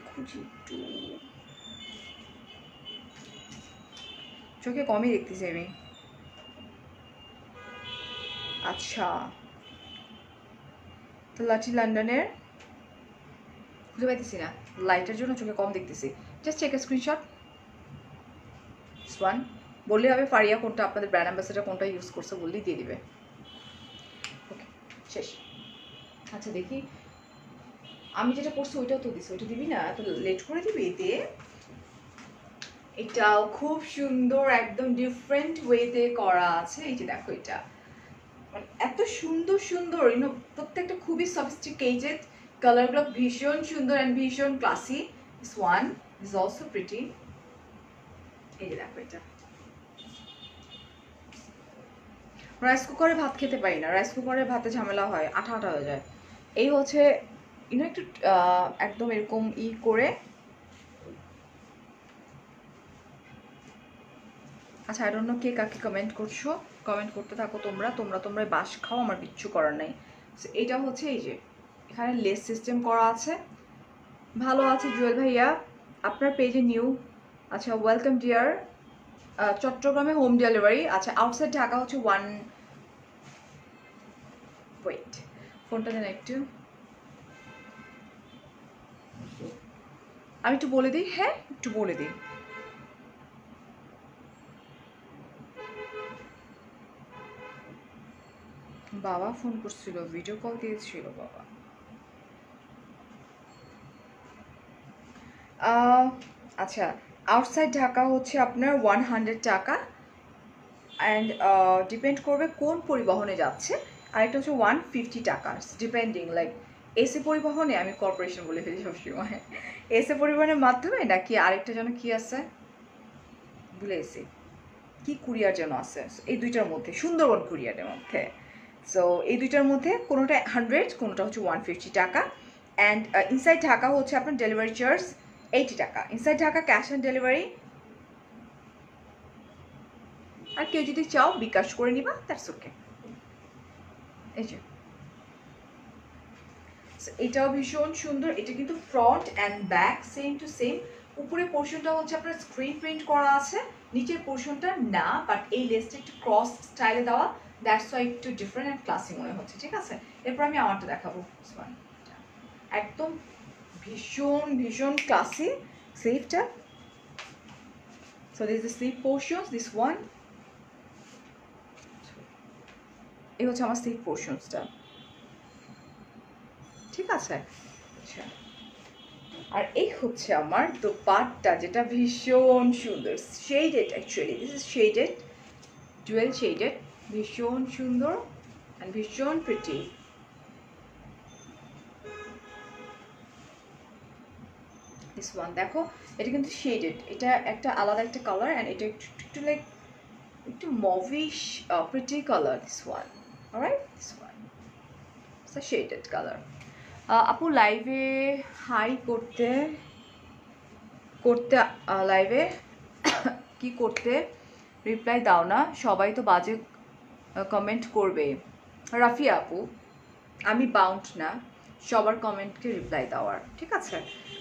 খুঁজি একটু, চোখে কমই দেখতেছি আমি। আচ্ছা, তো লাচি লন্ডনের খুঁজে পাইতেছি না, লাইটের জন্য চোখে কম দেখতেছি। জাস্ট চেক স্ক্রিনশট ওয়ান, বললেই হবে ফারিয়া কোনটা আপনাদের ব্র্যান্ড অ্যাম্বাসেডার কোনটা ইউজ করছে বললেই দিয়ে দিবে। ওকে, শেষ। আচ্ছা দেখি, আমি যেটা করছি ওইটাও তো দিছি, ওইটা দিবি না, এত লেট করে দিবি দিয়ে। এটাও খুব সুন্দর, একদম ডিফারেন্ট ওয়েতে করা আছে। এই যে দেখো, এটা মানে এত সুন্দর সুন্দর, প্রত্যেকটা খুবই সফিস্টিকেটেড, কালারগুলো ভীষণ সুন্দর অ্যান্ড ভীষণ classy. This one is also pretty. এই যে দেখো, এটা রাইস কুকারে ভাত খেতে পারি না, রাইস কুকারে ভাতে ঝামেলা হয়, আঠা আঠা হয়ে যায়। এই হচ্ছে একটু একদম এরকম করে। আচ্ছা, আই ডোন্ট নো কে কাকে কমেন্ট করছো, কমেন্ট করতে থাকো তোমরা তোমরা তোমরা বাস খাও, আমার কিচ্ছু করার নাই। এটা হচ্ছে এই যে এখানে লেস সিস্টেম করা আছে, ভালো আছে জুয়েল ভাইয়া, আপনার পেজে নিউ। আচ্ছা, ওয়েলকাম ডিয়ার। চট্টগ্রামে হোম ডেলিভারি। আচ্ছা, আউটসাইড ঢাকা হচ্ছে ওয়ান, ওয়েট ফোনটা দেন একটু, আমি একটু বলে দিই, হ্যাঁ একটু বলে দিই। বাবা ফোন করছিল, ভিডিও কল দিয়েছিল বাবা। আচ্ছা, আউটসাইড ঢাকা হচ্ছে আপনার 100 টাকা, অ্যান্ড ডিপেন্ড করবে কোন পরিবহনে যাচ্ছে। আরেকটা হচ্ছে 150 টাকা, ডিপেন্ডিং লাইক এসি পরিবহনে, আমি কর্পোরেশন বলে ফেলি সবসময়, এসি পরিবহনের মাধ্যমে নাকি আরেকটা যেন কি আছে ভুলে এসি, কি কুরিয়ার যেন আছে, এই দুইটার মধ্যে, সুন্দরবন কুরিয়ারের মধ্যে। সো এই দুইটার মধ্যে কোনোটা 100, কোনোটা হচ্ছে 150 টাকা। অ্যান্ড ইনসাইড ঢাকা হচ্ছে আপনার ডেলিভারি চার্জ 80 টাকা, inside Dhaka cash on delivery. আর কেউ যদি চাও বিকাশ করে নিবা, দ্যাটস ওকে। এই যে এটাও ভীষণ সুন্দর, এটা কিন্তু front and back same to same. উপরের পোর্শনটা হচ্ছে আপনার স্ক্রিন প্রিন্ট করা আছে, নিচের পোর্শনটা না, বাট এই লেসটা একটু ক্রস স্টাইলে দেওয়া, দ্যাটস ওয়াই একটু ডিফারেন্ট অ্যান্ড ক্লাসি মনে হচ্ছে। ঠিক আছে, এরপর আমি আমারটা দেখাবো। একদম ভীষণ ভীষণ ক্লাসি স্লিভটা। So this the sleeve portions, this one, এই হচ্ছে আমার স্লিভ পোর্শনসটা। ঠিক আছে, আচ্ছা, আর এই হচ্ছে আমার দোপাট্টা, যেটা ভীষণ সুন্দর, shaded, actually this is shaded, dual shaded, ভীষণ সুন্দর অ্যান্ড ভীষণ প্রিটি। দিস ওয়ান দেখো, এটা কিন্তু শেডেড, এটা একটা আলাদা একটা কালার, অ্যান্ড এটা একটু একটু লাইক একটু mauvish pretty colour. This one, alright, this one it's a shaded colour. আপু লাইভে হাই করতে করতে লাইভে কি করতে রিপ্লাই দাও না, সবাই তো বাজে কমেন্ট করবে। রাফিয়া আপু, আমি বাউন্ড না সবার কমেন্টকে রিপ্লাই দেওয়ার, ঠিক আছে?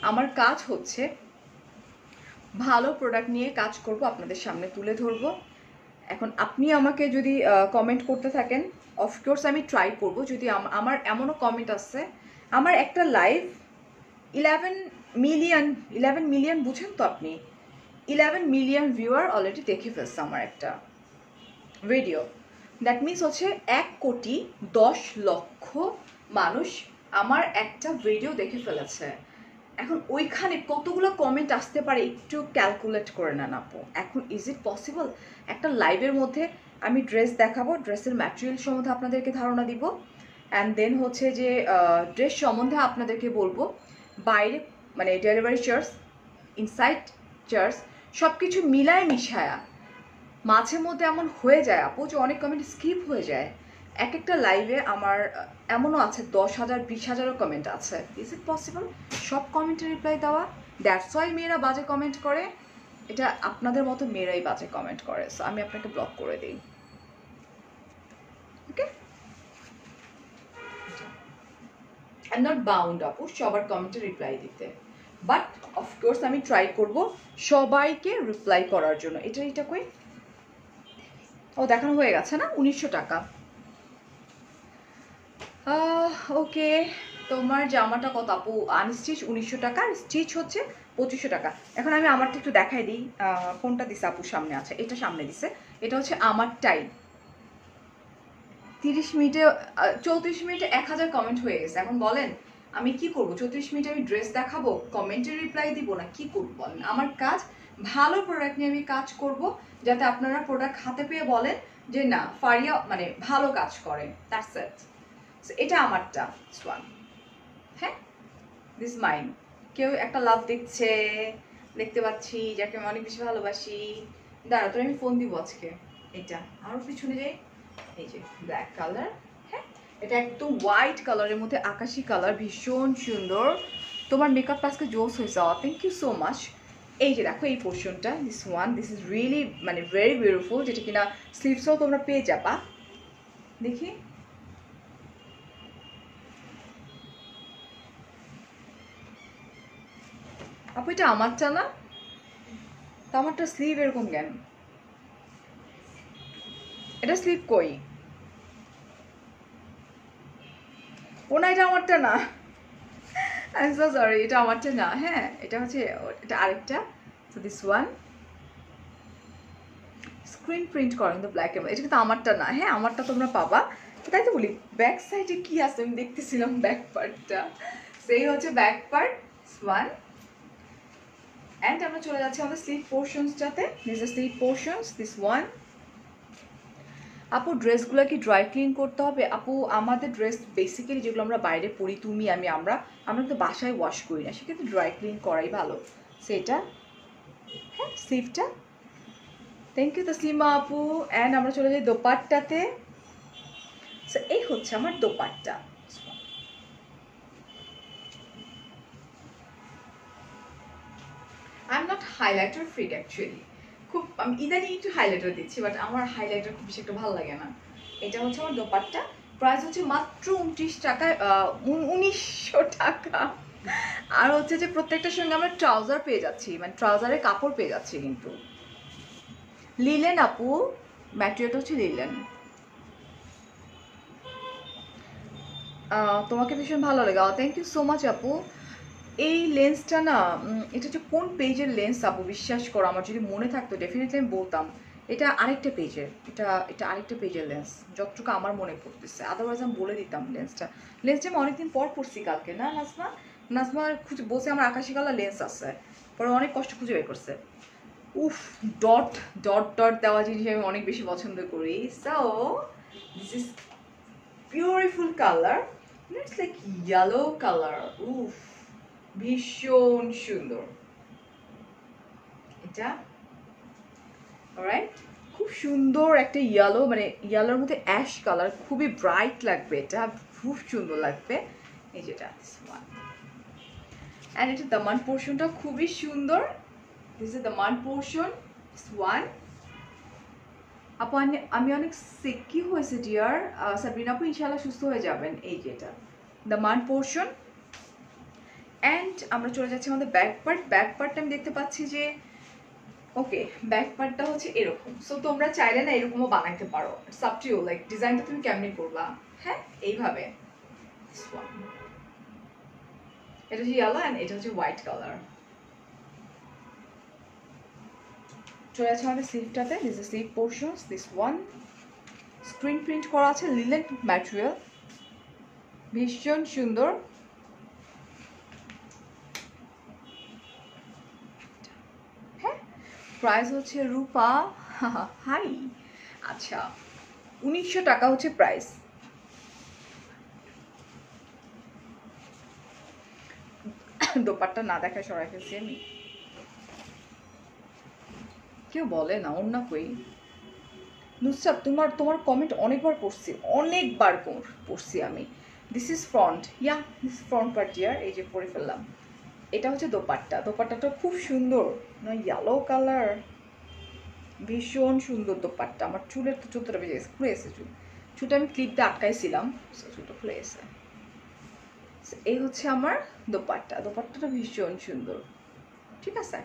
আমার কাজ হচ্ছে ভালো প্রোডাক্ট নিয়ে কাজ করব, আপনাদের সামনে তুলে ধরবো। এখন আপনি আমাকে যদি কমেন্ট করতে থাকেন, অফকোর্স আমি ট্রাই করব। যদি আমার এমনও কমেন্ট আসছে, আমার একটা লাইভ 11 মিলিয়ন বুঝেন তো আপনি, 11 মিলিয়ন ভিউয়ার অলরেডি দেখে ফেলছে আমার একটা ভিডিও। দ্যাট মিনস হচ্ছে 1,10,00,000 মানুষ আমার একটা ভিডিও দেখে ফেলেছে। এখন ওইখানে কতগুলো কমেন্ট আসতে পারে একটু ক্যালকুলেট করে নেন আপু। এখন ইজ ইট পসিবল একটা লাইভের মধ্যে আমি ড্রেস দেখাবো, ড্রেসের ম্যাটেরিয়াল সম্বন্ধে আপনাদেরকে ধারণা দিব, অ্যান্ড দেন হচ্ছে যে ড্রেস সম্বন্ধে আপনাদেরকে বলবো, বাইরে মানে ডেলিভারি চার্জ, ইনসাইড চার্জ, সব কিছু মিলায় মিশায়া মাঝে মধ্যে এমন হয়ে যায় আপু যে অনেক কমেন্ট স্কিপ হয়ে যায়। এক একটা লাইভে আমার এমনও আছে 10,000 20,000ও কমেন্ট আছে। ইজ ইট পসিবল সব কমেন্টের রিপ্লাই দেওয়া? দ্যাটস ওয়াই মেয়েরা বাজে কমেন্ট করে, এটা আপনাদের মতো মেয়েরাই বাজে কমেন্ট করে। সো আমি আপনাকে ব্লক করে দিই, ওকে? আই এম নট বাউন্ড আপু সবার কমেন্টে রিপ্লাই দিতে, বাট অফকোর্স আমি ট্রাই করব সবাইকে রিপ্লাই করার জন্য। এটা কই, ও দেখানো হয়ে গেছে না, 1900 টাকা। ওকে, তোমার জামাটা কত আপু? আনস্টিচ 1900 টাকা, স্টিচ হচ্ছে 2500 টাকা। এখন আমি আমারটা একটু দেখাই দিই, কোনটা দিছে আপুর সামনে আছে, এটা সামনে দিছে, এটা হচ্ছে আমারটাই। 30 মিনিটে 34 মিনিটে 1000 কমেন্ট হয়ে গেছে। এখন বলেন আমি কি করব? 34 মিনিটে আমি ড্রেস দেখাবো, কমেন্টে রিপ্লাই দিব, না কি করব বলেন? আমার কাজ ভালো প্রোডাক্ট নিয়ে আমি কাজ করব, যাতে আপনারা প্রোডাক্ট হাতে পেয়ে বলেন যে না ফারিয়া মানে ভালো কাজ করে। That's it. এটা আমারটা সোয়ান, হ্যাঁ, দিস মাইন। কেউ একটা লাভ দেখছে, দেখতে পাচ্ছি, যাকে আমি অনেক বেশি ভালোবাসি। দাঁড়া তোর আমি ফোন দিব আজকে। এটা আরও পিছনে যাই, এই যে ব্ল্যাক কালার, হ্যাঁ, এটা একদম হোয়াইট কালারের মধ্যে আকাশি কালার, ভীষণ সুন্দর। তোমার মেকআপ আজকে জোস হয়েছে, থ্যাংক ইউ সো মাচ। এই যে দেখো এই পোর্শনটা, this one, this is really মানে ভেরি বিউটিফুল, যেটা কিনা স্লিভসও তোমরা পেয়ে যাবা। দেখি আপু এটা আমারটা না, তো আমারটা স্লিভ এরকম কেন? এটা স্লিভ কই? ও না, এটা আমারটা না, আই এম সো সরি, এটা আমারটা না। হ্যাঁ, এটা হচ্ছে, এটা আরেকটা। So this one screen print করেন তো ব্ল্যাক এর, এটা কিন্তু আমারটা না। হ্যাঁ, আমারটা তোমরা পাবা, তাই তো বলি। ব্যাক সাইডে কি আছে আমি দেখতেছিলাম, ব্যাক পার্টটা, সেই হচ্ছে ব্যাক পার্ট ওয়ান। অ্যান্ড আমরা চলে যাচ্ছি আমাদের স্লিভ পোর্শনসটাতে। This is sleeve portions, this one. আপু ড্রেসগুলো কি ড্রাই ক্লিন করতে হবে? আপু আমাদের ড্রেস বেসিক্যালি যেগুলো আমরা বাইরে পরি, তুমি আমি, আমরা তো বাসায় ওয়াশ করি না, সেক্ষেত্রে ড্রাই ক্লিন করাই ভালো। সেটা, হ্যাঁ, স্লিভটা। থ্যাংক ইউ তসলিমা আপু। অ্যান্ড আমরা চলে যাই দোপাট্টাতে। সো এই হচ্ছে আমার dupatta. I am not highlighter freak actually, খুব আমি ইদানিং একটু হাইলাইটার দিচ্ছি, বাট আমার হাইলাইটার খুব বেশি একটা ভালো লাগে না। এটা হচ্ছে আমার দোপাট্টা, প্রাইস হচ্ছে মাত্র 29 টাকায়, 1900 টাকা। আর হচ্ছে যে প্রত্যেকটার সঙ্গে আমরা ট্রাউজার পেয়ে যাচ্ছি, মানে ট্রাউজারের কাপড় পেয়ে যাচ্ছি কিন্তু। লিলেন আপু, ম্যাটেরিয়ালটা হচ্ছে লিলেন। তোমাকে ভীষণ ভালো লাগে, থ্যাংক ইউ সো মাচ আপু। এই লেন্সটা না, এটা হচ্ছে কোন পেজের লেন্স আপু? বিশ্বাস করো, আমার যদি মনে থাকতো ডেফিনেটলি আমি বলতাম। এটা আরেকটা পেজের, এটা আরেকটা পেজের লেন্স, যতটুকু আমার মনে পড়তেছে, আদারওয়াইজ আমি বলে দিতাম লেন্সটা আমি অনেকদিন পর পড়ছি কালকে না। নাজমা খুঁজে বলছে আমার আকাশি কালার লেন্স আছে, পরে অনেক কষ্ট খুঁজে বের করছে। উফ, ডট ডট ডট দেওয়া জিনিস আমি অনেক বেশি পছন্দ করি। So this is beautiful colour, it's like yellow colour. উফ, ভীষণ সুন্দর এটা। অলরাইট, খুব সুন্দর একটা ইয়েলো, মানে ইয়েলোর মধ্যে অ্যাশ কালার, খুবই ব্রাইট লাগবে, এটা খুব সুন্দর লাগবে। এই যেটা অ্যান্ড এটা দামান পোর্শনটা খুবই সুন্দর। This is Daman portion one. আপু আমি অনেক সিক, কি হয়েছে ডিয়ার? সাবরিনা আপু ইনশাআল্লাহ সুস্থ হয়ে যাবেন। এই যেটা দামান পোর্শন। অ্যান্ড আমরা চলে যাচ্ছি আমাদের ব্যাক পার্টটা আমি দেখতে পাচ্ছি যে ওকে, ব্যাক পার্টটা হচ্ছে এরকম। সো তোমরা চাইলে না এরকমও বানাইতে পারো, it's up to you, like ডিজাইনটা তুমি কেমনি করবা। হ্যাঁ, এইভাবে। এটা হচ্ছে ইয়েলো অ্যান্ড এটা হচ্ছে হোয়াইট কালার। চলে আছে আমাদের স্লিভটাতে, this is sleeve portions, this one screen print করা আছে, লিলেন ম্যাটেরিয়াল, ভীষণ সুন্দর। হ্যাঁ, প্রাইস হচ্ছে রূপা, হাই, আচ্ছা 1900 টাকা হচ্ছে প্রাইস। দোপাট্টা না দেখায় সরাই ফেলছি আমি। কেউ বলে না অন্য কই। নুসরাত, তোমার কমেন্ট অনেকবার পড়ছি আমি। This is front, yeah this front part dear, এই যে পরে ফেললাম। এটা হচ্ছে দোপাট্টাটা খুব সুন্দর, না ইয়েলো কালার, ভীষণ সুন্দর দোপাট্টা। আমার চুলের তো 14টা বেজে গেছে, খুলে এসে চুলটা আমি ক্লিপ দিয়ে আটকাইছিলাম, চুলটা খুলে এসে। এই হচ্ছে আমার দোপাট্টা। দোপাট্টাটা ভীষণ সুন্দর, ঠিক আছে।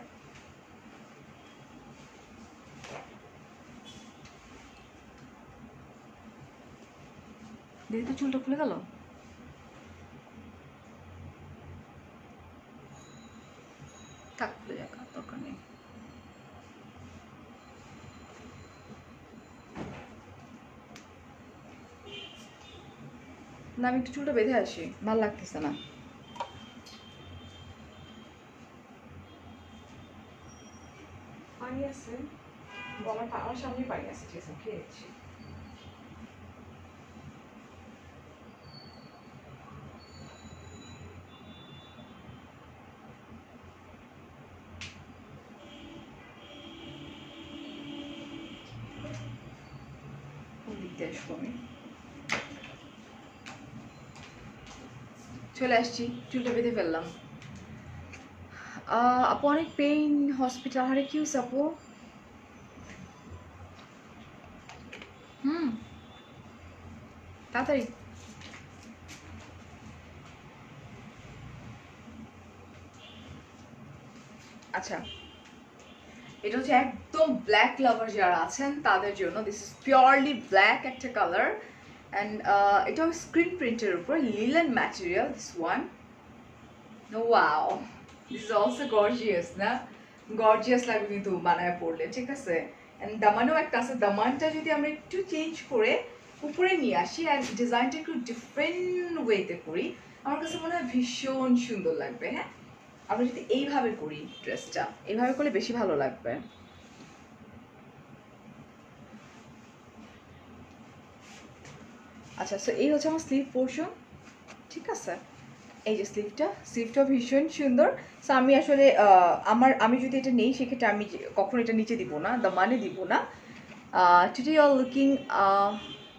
দিদি তো চুলটা খুলে গেল। থাক, খুলে যাক, দরকার নেই। না, আমি একটু চুলটা বেঁধে আসি, ভালো লাগতেছে না। পানি আছে, আমার সামনে পানি আছে, ঠিক আছে, খেয়ে যাচ্ছি। চলে আসছি, চুলটা বেঁধে ফেললাম। আপু অনেক পেইন, হসপিটাল, আরে কি হয়েছে আপু? তাড়াতাড়ি। আচ্ছা, এটা হচ্ছে একদম ব্ল্যাক লাভার যারা আছেন তাদের জন্য। দিস ইজ পিওরলি ব্ল্যাক একটা কালার, অ্যান্ড এটা স্ক্রিন প্রিন্টের উপর linen material. This one, wow, this is also gorgeous না? গর্জিয়াস লাগবে কিন্তু বানায় পড়লে, ঠিক আছে। অ্যান্ড দামানও একটা আছে, দামানটা যদি আমরা একটু চেঞ্জ করে উপরে নিয়ে আসি অ্যান্ড ডিজাইনটা একটু ডিফারেন্ট ওয়েতে করি, আমার কাছে মনে হয় ভীষণ সুন্দর লাগবে। হ্যাঁ, আমরা যদি এইভাবে করি ড্রেসটা, এইভাবে করলে বেশি ভালো লাগবে। আচ্ছা, সো এই হচ্ছে আমার স্লিভ পোর্শন, ঠিক আছে। এই যে স্লিভটা ভীষণ সুন্দর। সো আমি আসলে আমি যদি এটা নেই সেক্ষেত্রে আমি কখনো এটা নিচে দিব না, দামানে দিব না। Today you are looking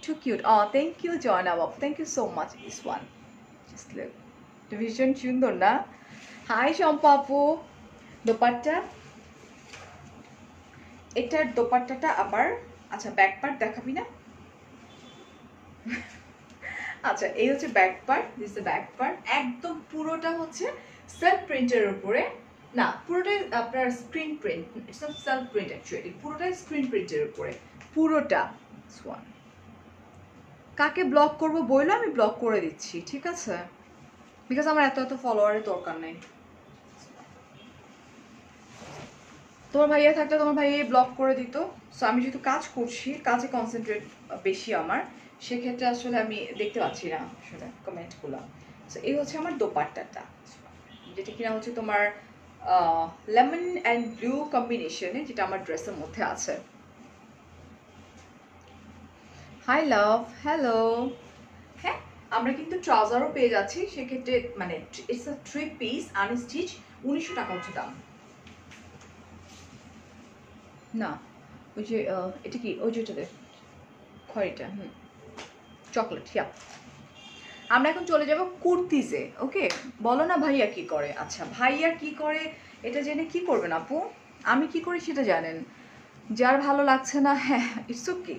too cute. Thank you Jayna বাবু, thank you so much. This one just look, ভীষণ সুন্দর না? হাই শম্পা আপু। দোপাট্টা, এটার দোপাট্টাটা আবার, আচ্ছা ব্যাক পার্ট দেখাবি না? আচ্ছা, এই হচ্ছে back part, this is back part. একদম পুরোটা হচ্ছে সেলফ প্রিন্টের উপরে, না পুরোটাই আপনার screen print, it's not self print actually, পুরোটাই স্ক্রিন প্রিন্টের উপরে, পুরোটা। সোয়ান, কাকে ব্লক করব বললো, আমি ব্লক করে দিচ্ছি, ঠিক আছে, বিকজ আমার এত ফলোয়ারের দরকার নেই। তোমার ভাইয়া থাকলে তোমার ভাইয়া ব্লক করে দিত। সো আমি যেহেতু কাজ করছি, কাজে কনসেন্ট্রেট বেশি আমার, সেক্ষেত্রে আসলে আমি দেখতে পাচ্ছি না আসলে কমেন্টগুলো। সো এই হচ্ছে আমার দোপাট্টাটা, যেটা কিনা হচ্ছে তোমার লেমন অ্যান্ড ব্লু কম্বিনেশনে, যেটা আমার ড্রেসের মধ্যে আছে। হাই লাভ, হ্যালো। হ্যাঁ, আমরা কিন্তু ট্রাউজারও পেয়ে যাচ্ছি, সেক্ষেত্রে মানে ইটস আ 3 পিস আনস্টিচ, 1900 টাকা হচ্ছে দাম। না, ওই যে এটা কি, ওই যেটাতে খয়টা, চকলেট, ইয়া। আমরা এখন চলে যাব কুর্তিজে। ওকে, বলো না ভাইয়া কি করে। আচ্ছা, ভাইয়া কি করে এটা জেনে কি করবেন আপু? আমি কি করি সেটা জানেন, যার ভালো লাগছে না, হ্যাঁ ইটস ওকে।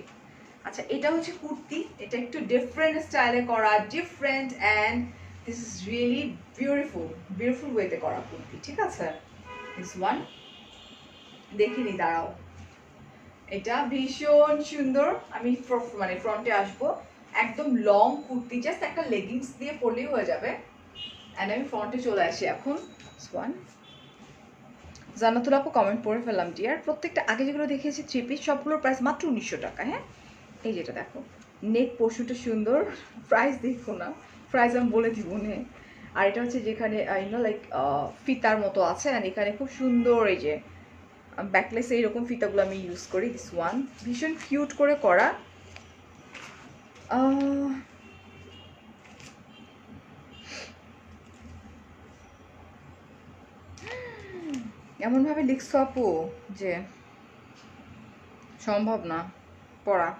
আচ্ছা, এটা হচ্ছে কুর্তি, এটা একটু ডিফারেন্ট স্টাইলে করা, different and this is really beautiful ওয়েতে করা কুর্তি, ঠিক আছে। দিস ওয়ান দেখিনি, দাঁড়াও, এটা ভীষণ সুন্দর। আমি মানে ফ্রন্টে আসবো, একদম লং কুর্তি, জাস্ট একটা লেগিংস দিয়ে পরলেই হয়ে যাবে। অ্যান্ড আমি ফ্রন্টে চলে আসি এখন। ওয়ান, জান্নাতুল আপু কমেন্ট পড়ে ফেললাম ডিয়ার। প্রত্যেকটা আগে যেগুলো দেখিয়েছি 3 পিস, সবগুলোর প্রাইস মাত্র 1900 টাকা। হ্যাঁ, এই যেটা দেখো, নেক পোর্শনটা সুন্দর, প্রাইস দেখো না, প্রাইস আমি বলে দিব নে। আর এটা হচ্ছে যেখানে লাইক ফিতার মতো আছে, অ্যান্ড এখানে খুব সুন্দর এই যে ব্যাকলেস, এইরকম ফিতাগুলো আমি ইউজ করি। দিস ওয়ান ভীষণ কিউট করে করা। এমনভাবে লিখছো আপু যে সম্ভব না পড়া।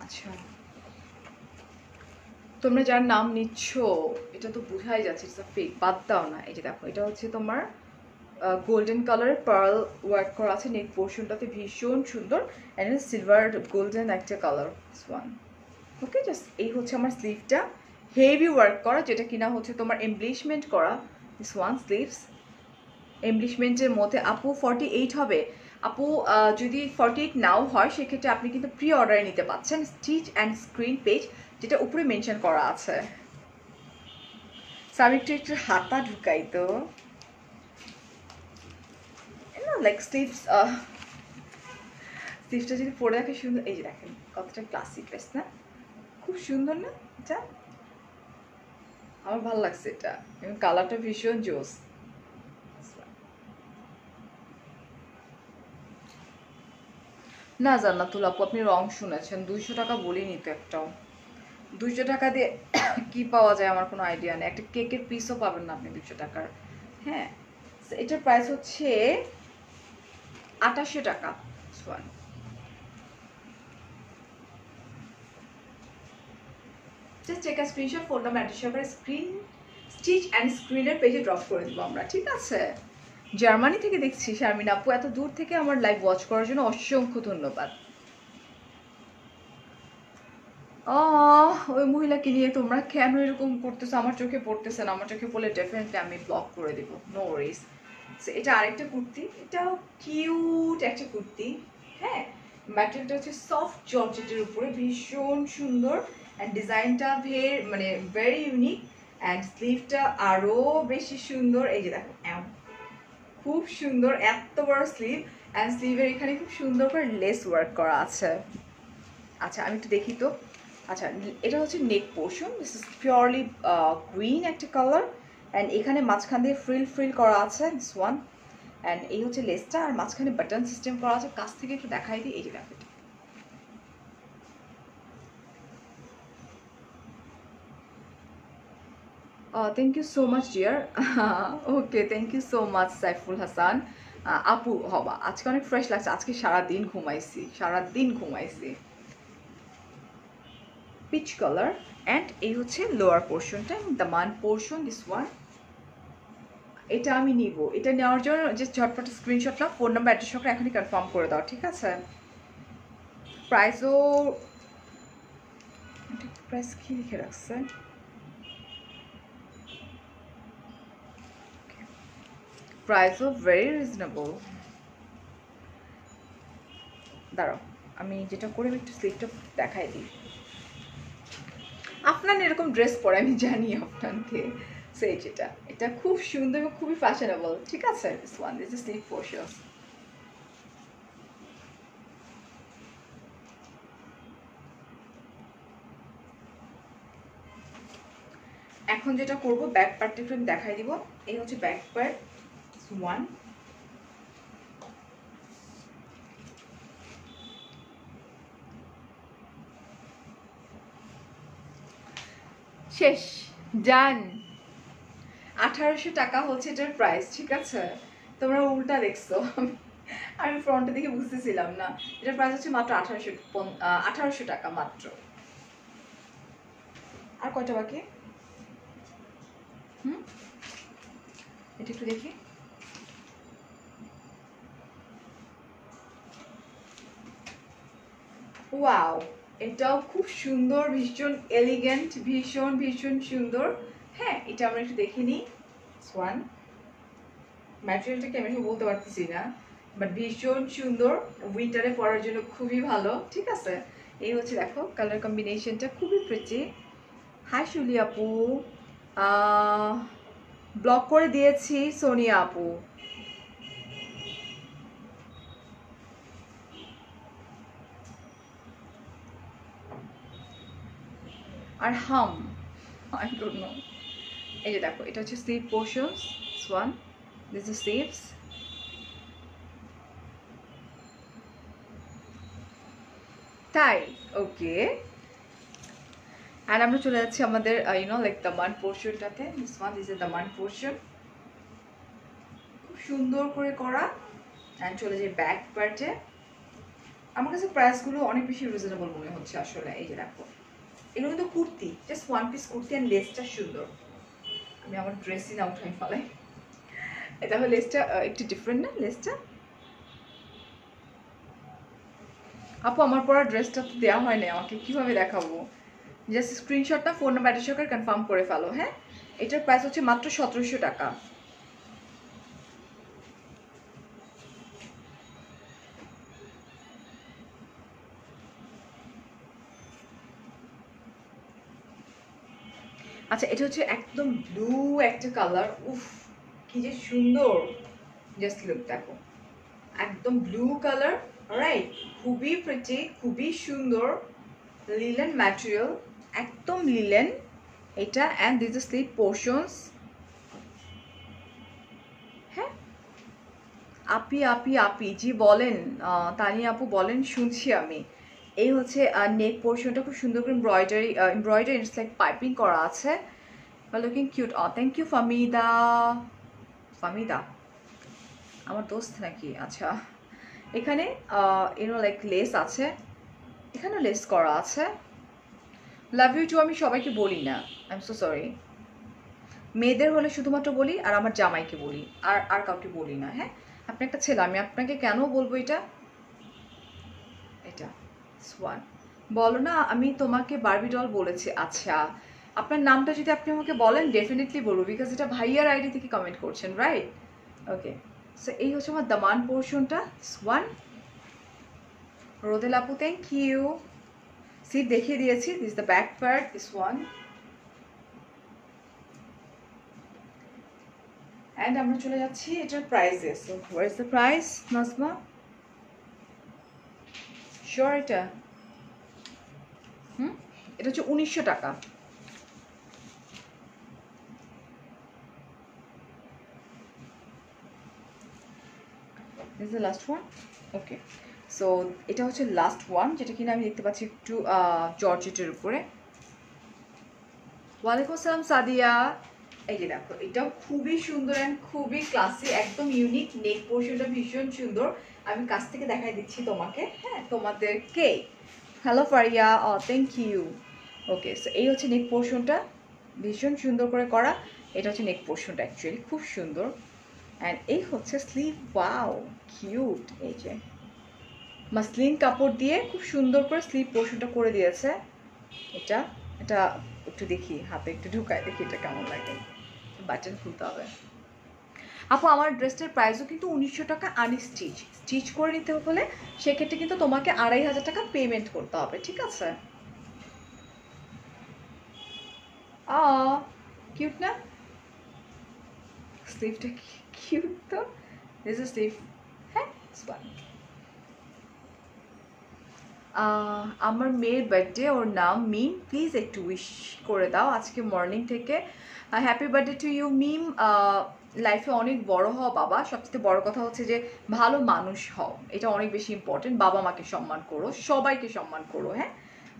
আচ্ছা, তোমরা যার নাম নিচ্ছ এটা তো বোঝাই যাচ্ছে ইটস আ ফেক, বাদ দাও না। এই যে দেখো, এটা হচ্ছে তোমার গোল্ডেন কালারের পার্ল ওয়ার্ক করা আছে নেক পোর্শনটাতে, ভীষণ সুন্দর, অ্যান্ড সিলভার গোল্ডেন একটা কালার। ওয়ান ওকে, জাস্ট এই হচ্ছে আমার স্লিভটা, হেভি ওয়ার্ক করা, যেটা কিনা হচ্ছে তোমার এমব্লিশমেন্ট করা। দিস ওয়ান স্লিভস এমব্লিশমেন্টের মধ্যে। আপু 48 হবে। আপু যদি 48 নাও হয় সেক্ষেত্রে আপনি কিন্তু প্রি অর্ডারে নিতে পাচ্ছেন, স্টিচ অ্যান্ড স্ক্রিন পেজ যেটা উপরে মেনশন করা আছে। আমি একটু হাতা ঢুকাই তো, লাইক স্লিভসটা যদি পরে দেখে সুন্দর। এই যে দেখেন কতটা ক্লাসিক ড্রেস না, খুব সুন্দর না এটা? আমার ভালো লাগছে এটা, এবং কালারটা ভীষণ জোস। না জান্নাতুল আপু, আপনি রং শুনেছেন, 200 টাকা বলিনি তো একটাও। 200 টাকা দিয়ে কি পাওয়া যায় আমার কোনো আইডিয়া নেই, একটা কেকের পিসও পাবেন না আপনি 200 টাকার। হ্যাঁ, এটার প্রাইস হচ্ছে 2800 টাকা। Just check screenshot, phone number, address সহকারে স্ক্রিন স্টিচ অ্যান্ড স্ক্রিনের পেজে ড্রপ করে দেবো আমরা, ঠিক আছে? জার্মানি থেকে দেখছি শারমিন আপু, এত দূর থেকে আমার লাইভ ওয়াচ করার জন্য অসংখ্য ধন্যবাদ। ওই মহিলাকে নিয়ে তোমরা কেন এরকম করতেছো? আমার চোখে পড়তেছে না, আমার চোখে পড়লে ডেফিনেটলি আমি ব্লক করে দেবো, নো ওয়ারিজ। এটা আরেকটা কুর্তি, এটাও কিউট একটা কুর্তি। হ্যাঁ, ম্যাটেরিয়ালটা হচ্ছে সফট জর্জেটের উপরে, ভীষণ সুন্দর, অ্যান্ড ডিজাইনটা মানে ভেরি ইউনিক, অ্যান্ড স্লিভটা আরও বেশি সুন্দর। এই যে দেখো, খুব সুন্দর, এত বড় স্লিভ, অ্যান্ড স্লিভের এখানে খুব সুন্দর করে লেস ওয়ার্ক করা আছে। আচ্ছা আমি একটু দেখি তো। আচ্ছা, এটা হচ্ছে নেক portion, this is purely green একটা কালার, অ্যান্ড এখানে মাঝখান দিয়ে ফ্রিল করা আছে, দিস ওয়ান। অ্যান্ড এই হচ্ছে লেসটা, আর মাঝখানে বাটন সিস্টেম করা আছে। কাছ থেকে একটু দেখাই দিই, এই যে দেখো, thank you so much dear. Okay, thank you so much Saiful Hasan. আপু হবা, আজকে অনেক ফ্রেশ লাগছে, আজকে সারাদিন ঘুমাইছি। পিচ কালার, অ্যান্ড এই হচ্ছে লোয়ার পোর্শনটা, দামান পোর্শন, দিস ওয়ান। এটা আমি নিব, এটা নেওয়ার জন্য যে ঝটপট স্ক্রিনশট নাও, ফোন নাম্বার, অ্যাড্রেস সহকারে এখনই কনফার্ম করে দাও, ঠিক আছে? প্রাইস কি লিখে রাখছে? প্রাইসও ভেরি রিজনেবল। দাঁড়াও, আমি যেটা করে একটু স্লিভটা দেখাই দিই। আপনার এরকম ড্রেস পরে আমি জানি আপনাকে, সেই যেটা, এটা খুব সুন্দর এবং খুবই ফ্যাশনেবল, ঠিক আছে? This one, this is sleeve portion. এখন যেটা করবো, ব্যাক পার্টটা একটু আমি দেখাই দিব। এই হচ্ছে ব্যাক পার্ট, ওয়ান। শেষ, ডান। 1800 টাকা হচ্ছে এটার প্রাইস, ঠিক আছে? তোমরা উল্টা দেখছো, আমি ফ্রন্টে দেখে বুঝতেছিলাম না। এটার প্রাইস হচ্ছে মাত্র 1800 টাকা মাত্র। আর কয়টা বাকি? এটা একটু দেখি। ওয়াও, এটাও খুব সুন্দর, ভীষণ এলিগেন্ট, ভীষণ সুন্দর। হ্যাঁ, এটা আমরা একটু দেখে নিই। ওয়ান, ম্যাটেরিয়ালটা কি আমি বলতে পারতেছি না, বাট ভীষণ সুন্দর, উইন্টারে পরার জন্য খুবই ভালো, ঠিক আছে? এই হচ্ছে দেখো কালার কম্বিনেশনটা, খুবই প্রিটি। হাই শুলি আপু, ব্লক করে দিয়েছি সোনিয়া আপু। আর আই ডোন্ট নো। এই যে দেখো, এটা হচ্ছে sleeve portions, one, this is sleeves. তাই, ওকে। আর আমরা চলে যাচ্ছি আমাদের like Daman পোর্শনটাতে, this one, this is Daman portion, খুব সুন্দর করে করা। অ্যান্ড চলে যাই ব্যাক পার্টে। আমার কাছে প্রাইসগুলো অনেক বেশি রিজনেবল মনে হচ্ছে আসলে। এই যে দেখো, এগুলো কিন্তু kurti, just one piece kurti, and লেসটা সুন্দর। আমি আমার ড্রেসই না উঠাই ফেলাই। এটা হলো লেসটা, একটু ডিফারেন্ট না লেসটা? আপু আমার পরা ড্রেসটা তো দেওয়া হয় না আমাকে, কিভাবে দেখাবো? জাস্ট স্ক্রিনশটটা ফোন নাম্বার অ্যাড্রেস সহকারে কনফার্ম করে ফেলো। হ্যাঁ, এটার প্রাইস হচ্ছে মাত্র 1700 টাকা। আচ্ছা, এটা হচ্ছে একদম ব্লু একটা কালার। উফ, কি যে সুন্দর, জাস্ট লুক, দেখো একদম ব্লু কালার, রাইট? খুবই প্রিটি, খুবই সুন্দর, লিলেন ম্যাটেরিয়াল, একদম লিলেন এটা। And this the slip portions. হ্যাঁ, আপি আপি আপি জি বলেন, তানিয়া আপু বলেন, শুনছি আমি। এই হচ্ছে নেক পোর্শনটা খুব সুন্দর করে এমব্রয়ডারি ইটস লাইক পাইপিং করা আছে। Looking cute. Thank you Famida. Famida আমার দোস্ত নাকি? আচ্ছা, এখানে লাইক লেস আছে, এখানে লেস করা আছে। লাভ ইউ টু আমি সবাইকে বলি না, আই এম সো সরি। মেয়েদের হলে শুধুমাত্র বলি, আর আমার জামাইকে বলি, আর আর কাউকে বলি না। হ্যাঁ, আপনি একটা ছেলে, আমি আপনাকে কেন বলবো এটা? এটা সোয়ান বলো না, আমি তোমাকে বারবি ডল বলেছি। আচ্ছা, আপনার নামটা যদি আপনি আমাকে বলেন ডেফিনেটলি বলবো, বিকজ এটা ভাইয়ার আইডি থেকে কমেন্ট করছেন, রাইট? ওকে, সো এই হচ্ছে আমার দামান পোর্শনটা। সোয়ান রোদেল আপু, থ্যাংক ইউ। সিট দেখিয়ে দিয়েছি, this the back part, this one. And আমরা চলে যাচ্ছি এটার প্রাইসে। So where is the price Nazma? Sure এটা? এটা হচ্ছে 1900 টাকা। This is the last one. Okay, so এটা হচ্ছে লাস্ট ওয়ান, যেটা কিনা আমি দেখতে পাচ্ছি একটু জর্জেটের উপরে। ওয়ালাইকুম আসসালাম সাদিয়া। এই যে দেখো, এটাও খুবই সুন্দর অ্যান্ড খুবই ক্লাসি, একদম ইউনিক। নেক পোর্শনটা ভীষণ সুন্দর, আমি কাছ থেকে দেখাই দিচ্ছি তোমাকে। হ্যাঁ, তোমাদেরকে। Hello Faria, thank you. Okay, so এই হচ্ছে নেক পোর্শনটা, ভীষণ সুন্দর করে করা। এটা হচ্ছে নেক পোর্শনটা, অ্যাকচুয়ালি খুব সুন্দর। অ্যান্ড এই হচ্ছে স্লিভ। Wow, cute. এই যে মাসলিন কাপড় দিয়ে খুব সুন্দর করে স্লিভ পোর্শনটা করে দিয়েছে। এটা এটা একটু দেখি, হাতে একটু ঢুকায় দেখি এটা কেমন লাগে। বাটন খুলতে হবে। আপু, আমার ড্রেসটার প্রাইসও কিন্তু 1900 টাকা আনস্টিচ। স্টিচ করে নিতে হলে সেক্ষেত্রে কিন্তু তোমাকে 2500 টাকা পেমেন্ট করতে হবে, ঠিক আছে? কিউট না স্লিভটা? কিউট তো। This is sleeve. হ্যাঁ, আমার মেয়ের বার্থডে, ওর নাম মিম, প্লিজ একটু উইশ করে দাও আজকে মর্নিং থেকে। হ্যাপি বার্থডে টু ইউ মিম। লাইফে অনেক বড় হও বাবা, সবচেয়ে বড় কথা হচ্ছে যে ভালো মানুষ হও, এটা অনেক বেশি ইম্পর্টেন্ট। বাবা মাকে সম্মান করো, সবাইকে সম্মান করো। হ্যাঁ,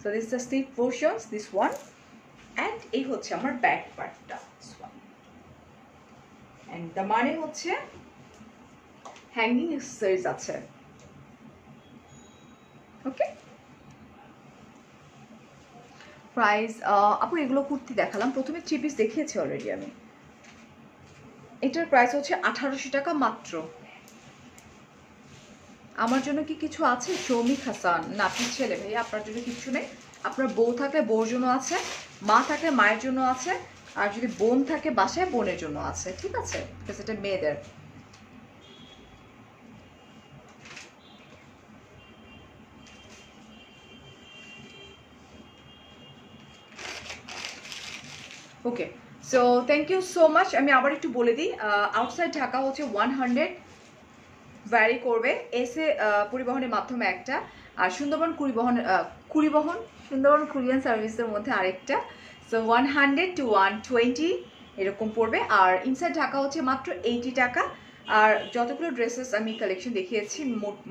so this the sleeve portions, this one. And এই হচ্ছে আমার ব্যাক পার্টটা, অ্যান্ড দ্য মানে হচ্ছে হ্যাঙ্গিং অ্যাক্সেসরিজ আছে। ওকে, প্রাইস আপু এগুলো কুর্তি দেখালাম, প্রথমে 3 পিস দেখিয়েছি অলরেডি আমি। এটার প্রাইস হচ্ছে 1800 টাকা মাত্র। আমার জন্য কি কিছু আছে? শৌমিক হাসান, নাতির ছেলে। ভাই, আপনার জন্য কিছু নেই। আপনার বউ থাকলে বউর জন্য আছে, মা থাকলে মায়ের জন্য আছে, আর যদি বোন থাকে বাসায় বোনের জন্য আছে, ঠিক আছে? বিকজ এটা মেয়েদের। Okay, so thank you so much. আমি আবার একটু বলে দিই, আউটসাইড ঢাকা হচ্ছে 100 ভ্যারি করবে, এসে পরিবহনের মাধ্যমে একটা, আর সুন্দরবন কুড়িবহন সুন্দরবন কুরিয়ান সার্ভিসের মধ্যে আরেকটা। সো 100 to 120 এরকম পড়বে। আর ইনসাইড ঢাকা হচ্ছে মাত্র 80 টাকা। আর যতগুলো ড্রেসেস আমি কালেকশন দেখিয়েছি,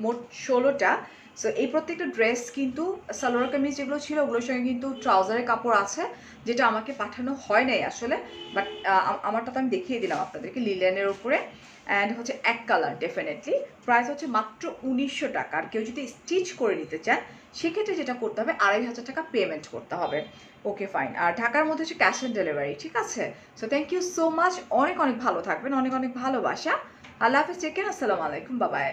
মোট 16টা। সো এই প্রত্যেকটা ড্রেস কিন্তু সালোয়ার কামিজ যেগুলো ছিল ওগুলোর সঙ্গে কিন্তু ট্রাউজারের কাপড় আছে, যেটা আমাকে পাঠানো হয় নাই আসলে, বাট আমারটা তো আমি দেখিয়ে দিলাম আপনাদেরকে, লিলেনের উপরে। অ্যান্ড হচ্ছে এক কালার, ডেফিনেটলি প্রাইস হচ্ছে মাত্র 1900 টাকা। আর কেউ যদি স্টিচ করে নিতে চান সেক্ষেত্রে যেটা করতে হবে, 2500 টাকা পেমেন্ট করতে হবে। ওকে, ফাইন। আর ঢাকার মধ্যে হচ্ছে ক্যাশ অন ডেলিভারি, ঠিক আছে? So thank you so much, অনেক অনেক ভালো থাকবেন, অনেক অনেক ভালোবাসা। আল্লাহ হাফিজ, টেক কেয়ার, আসসালামু আলাইকুম, বাবাই।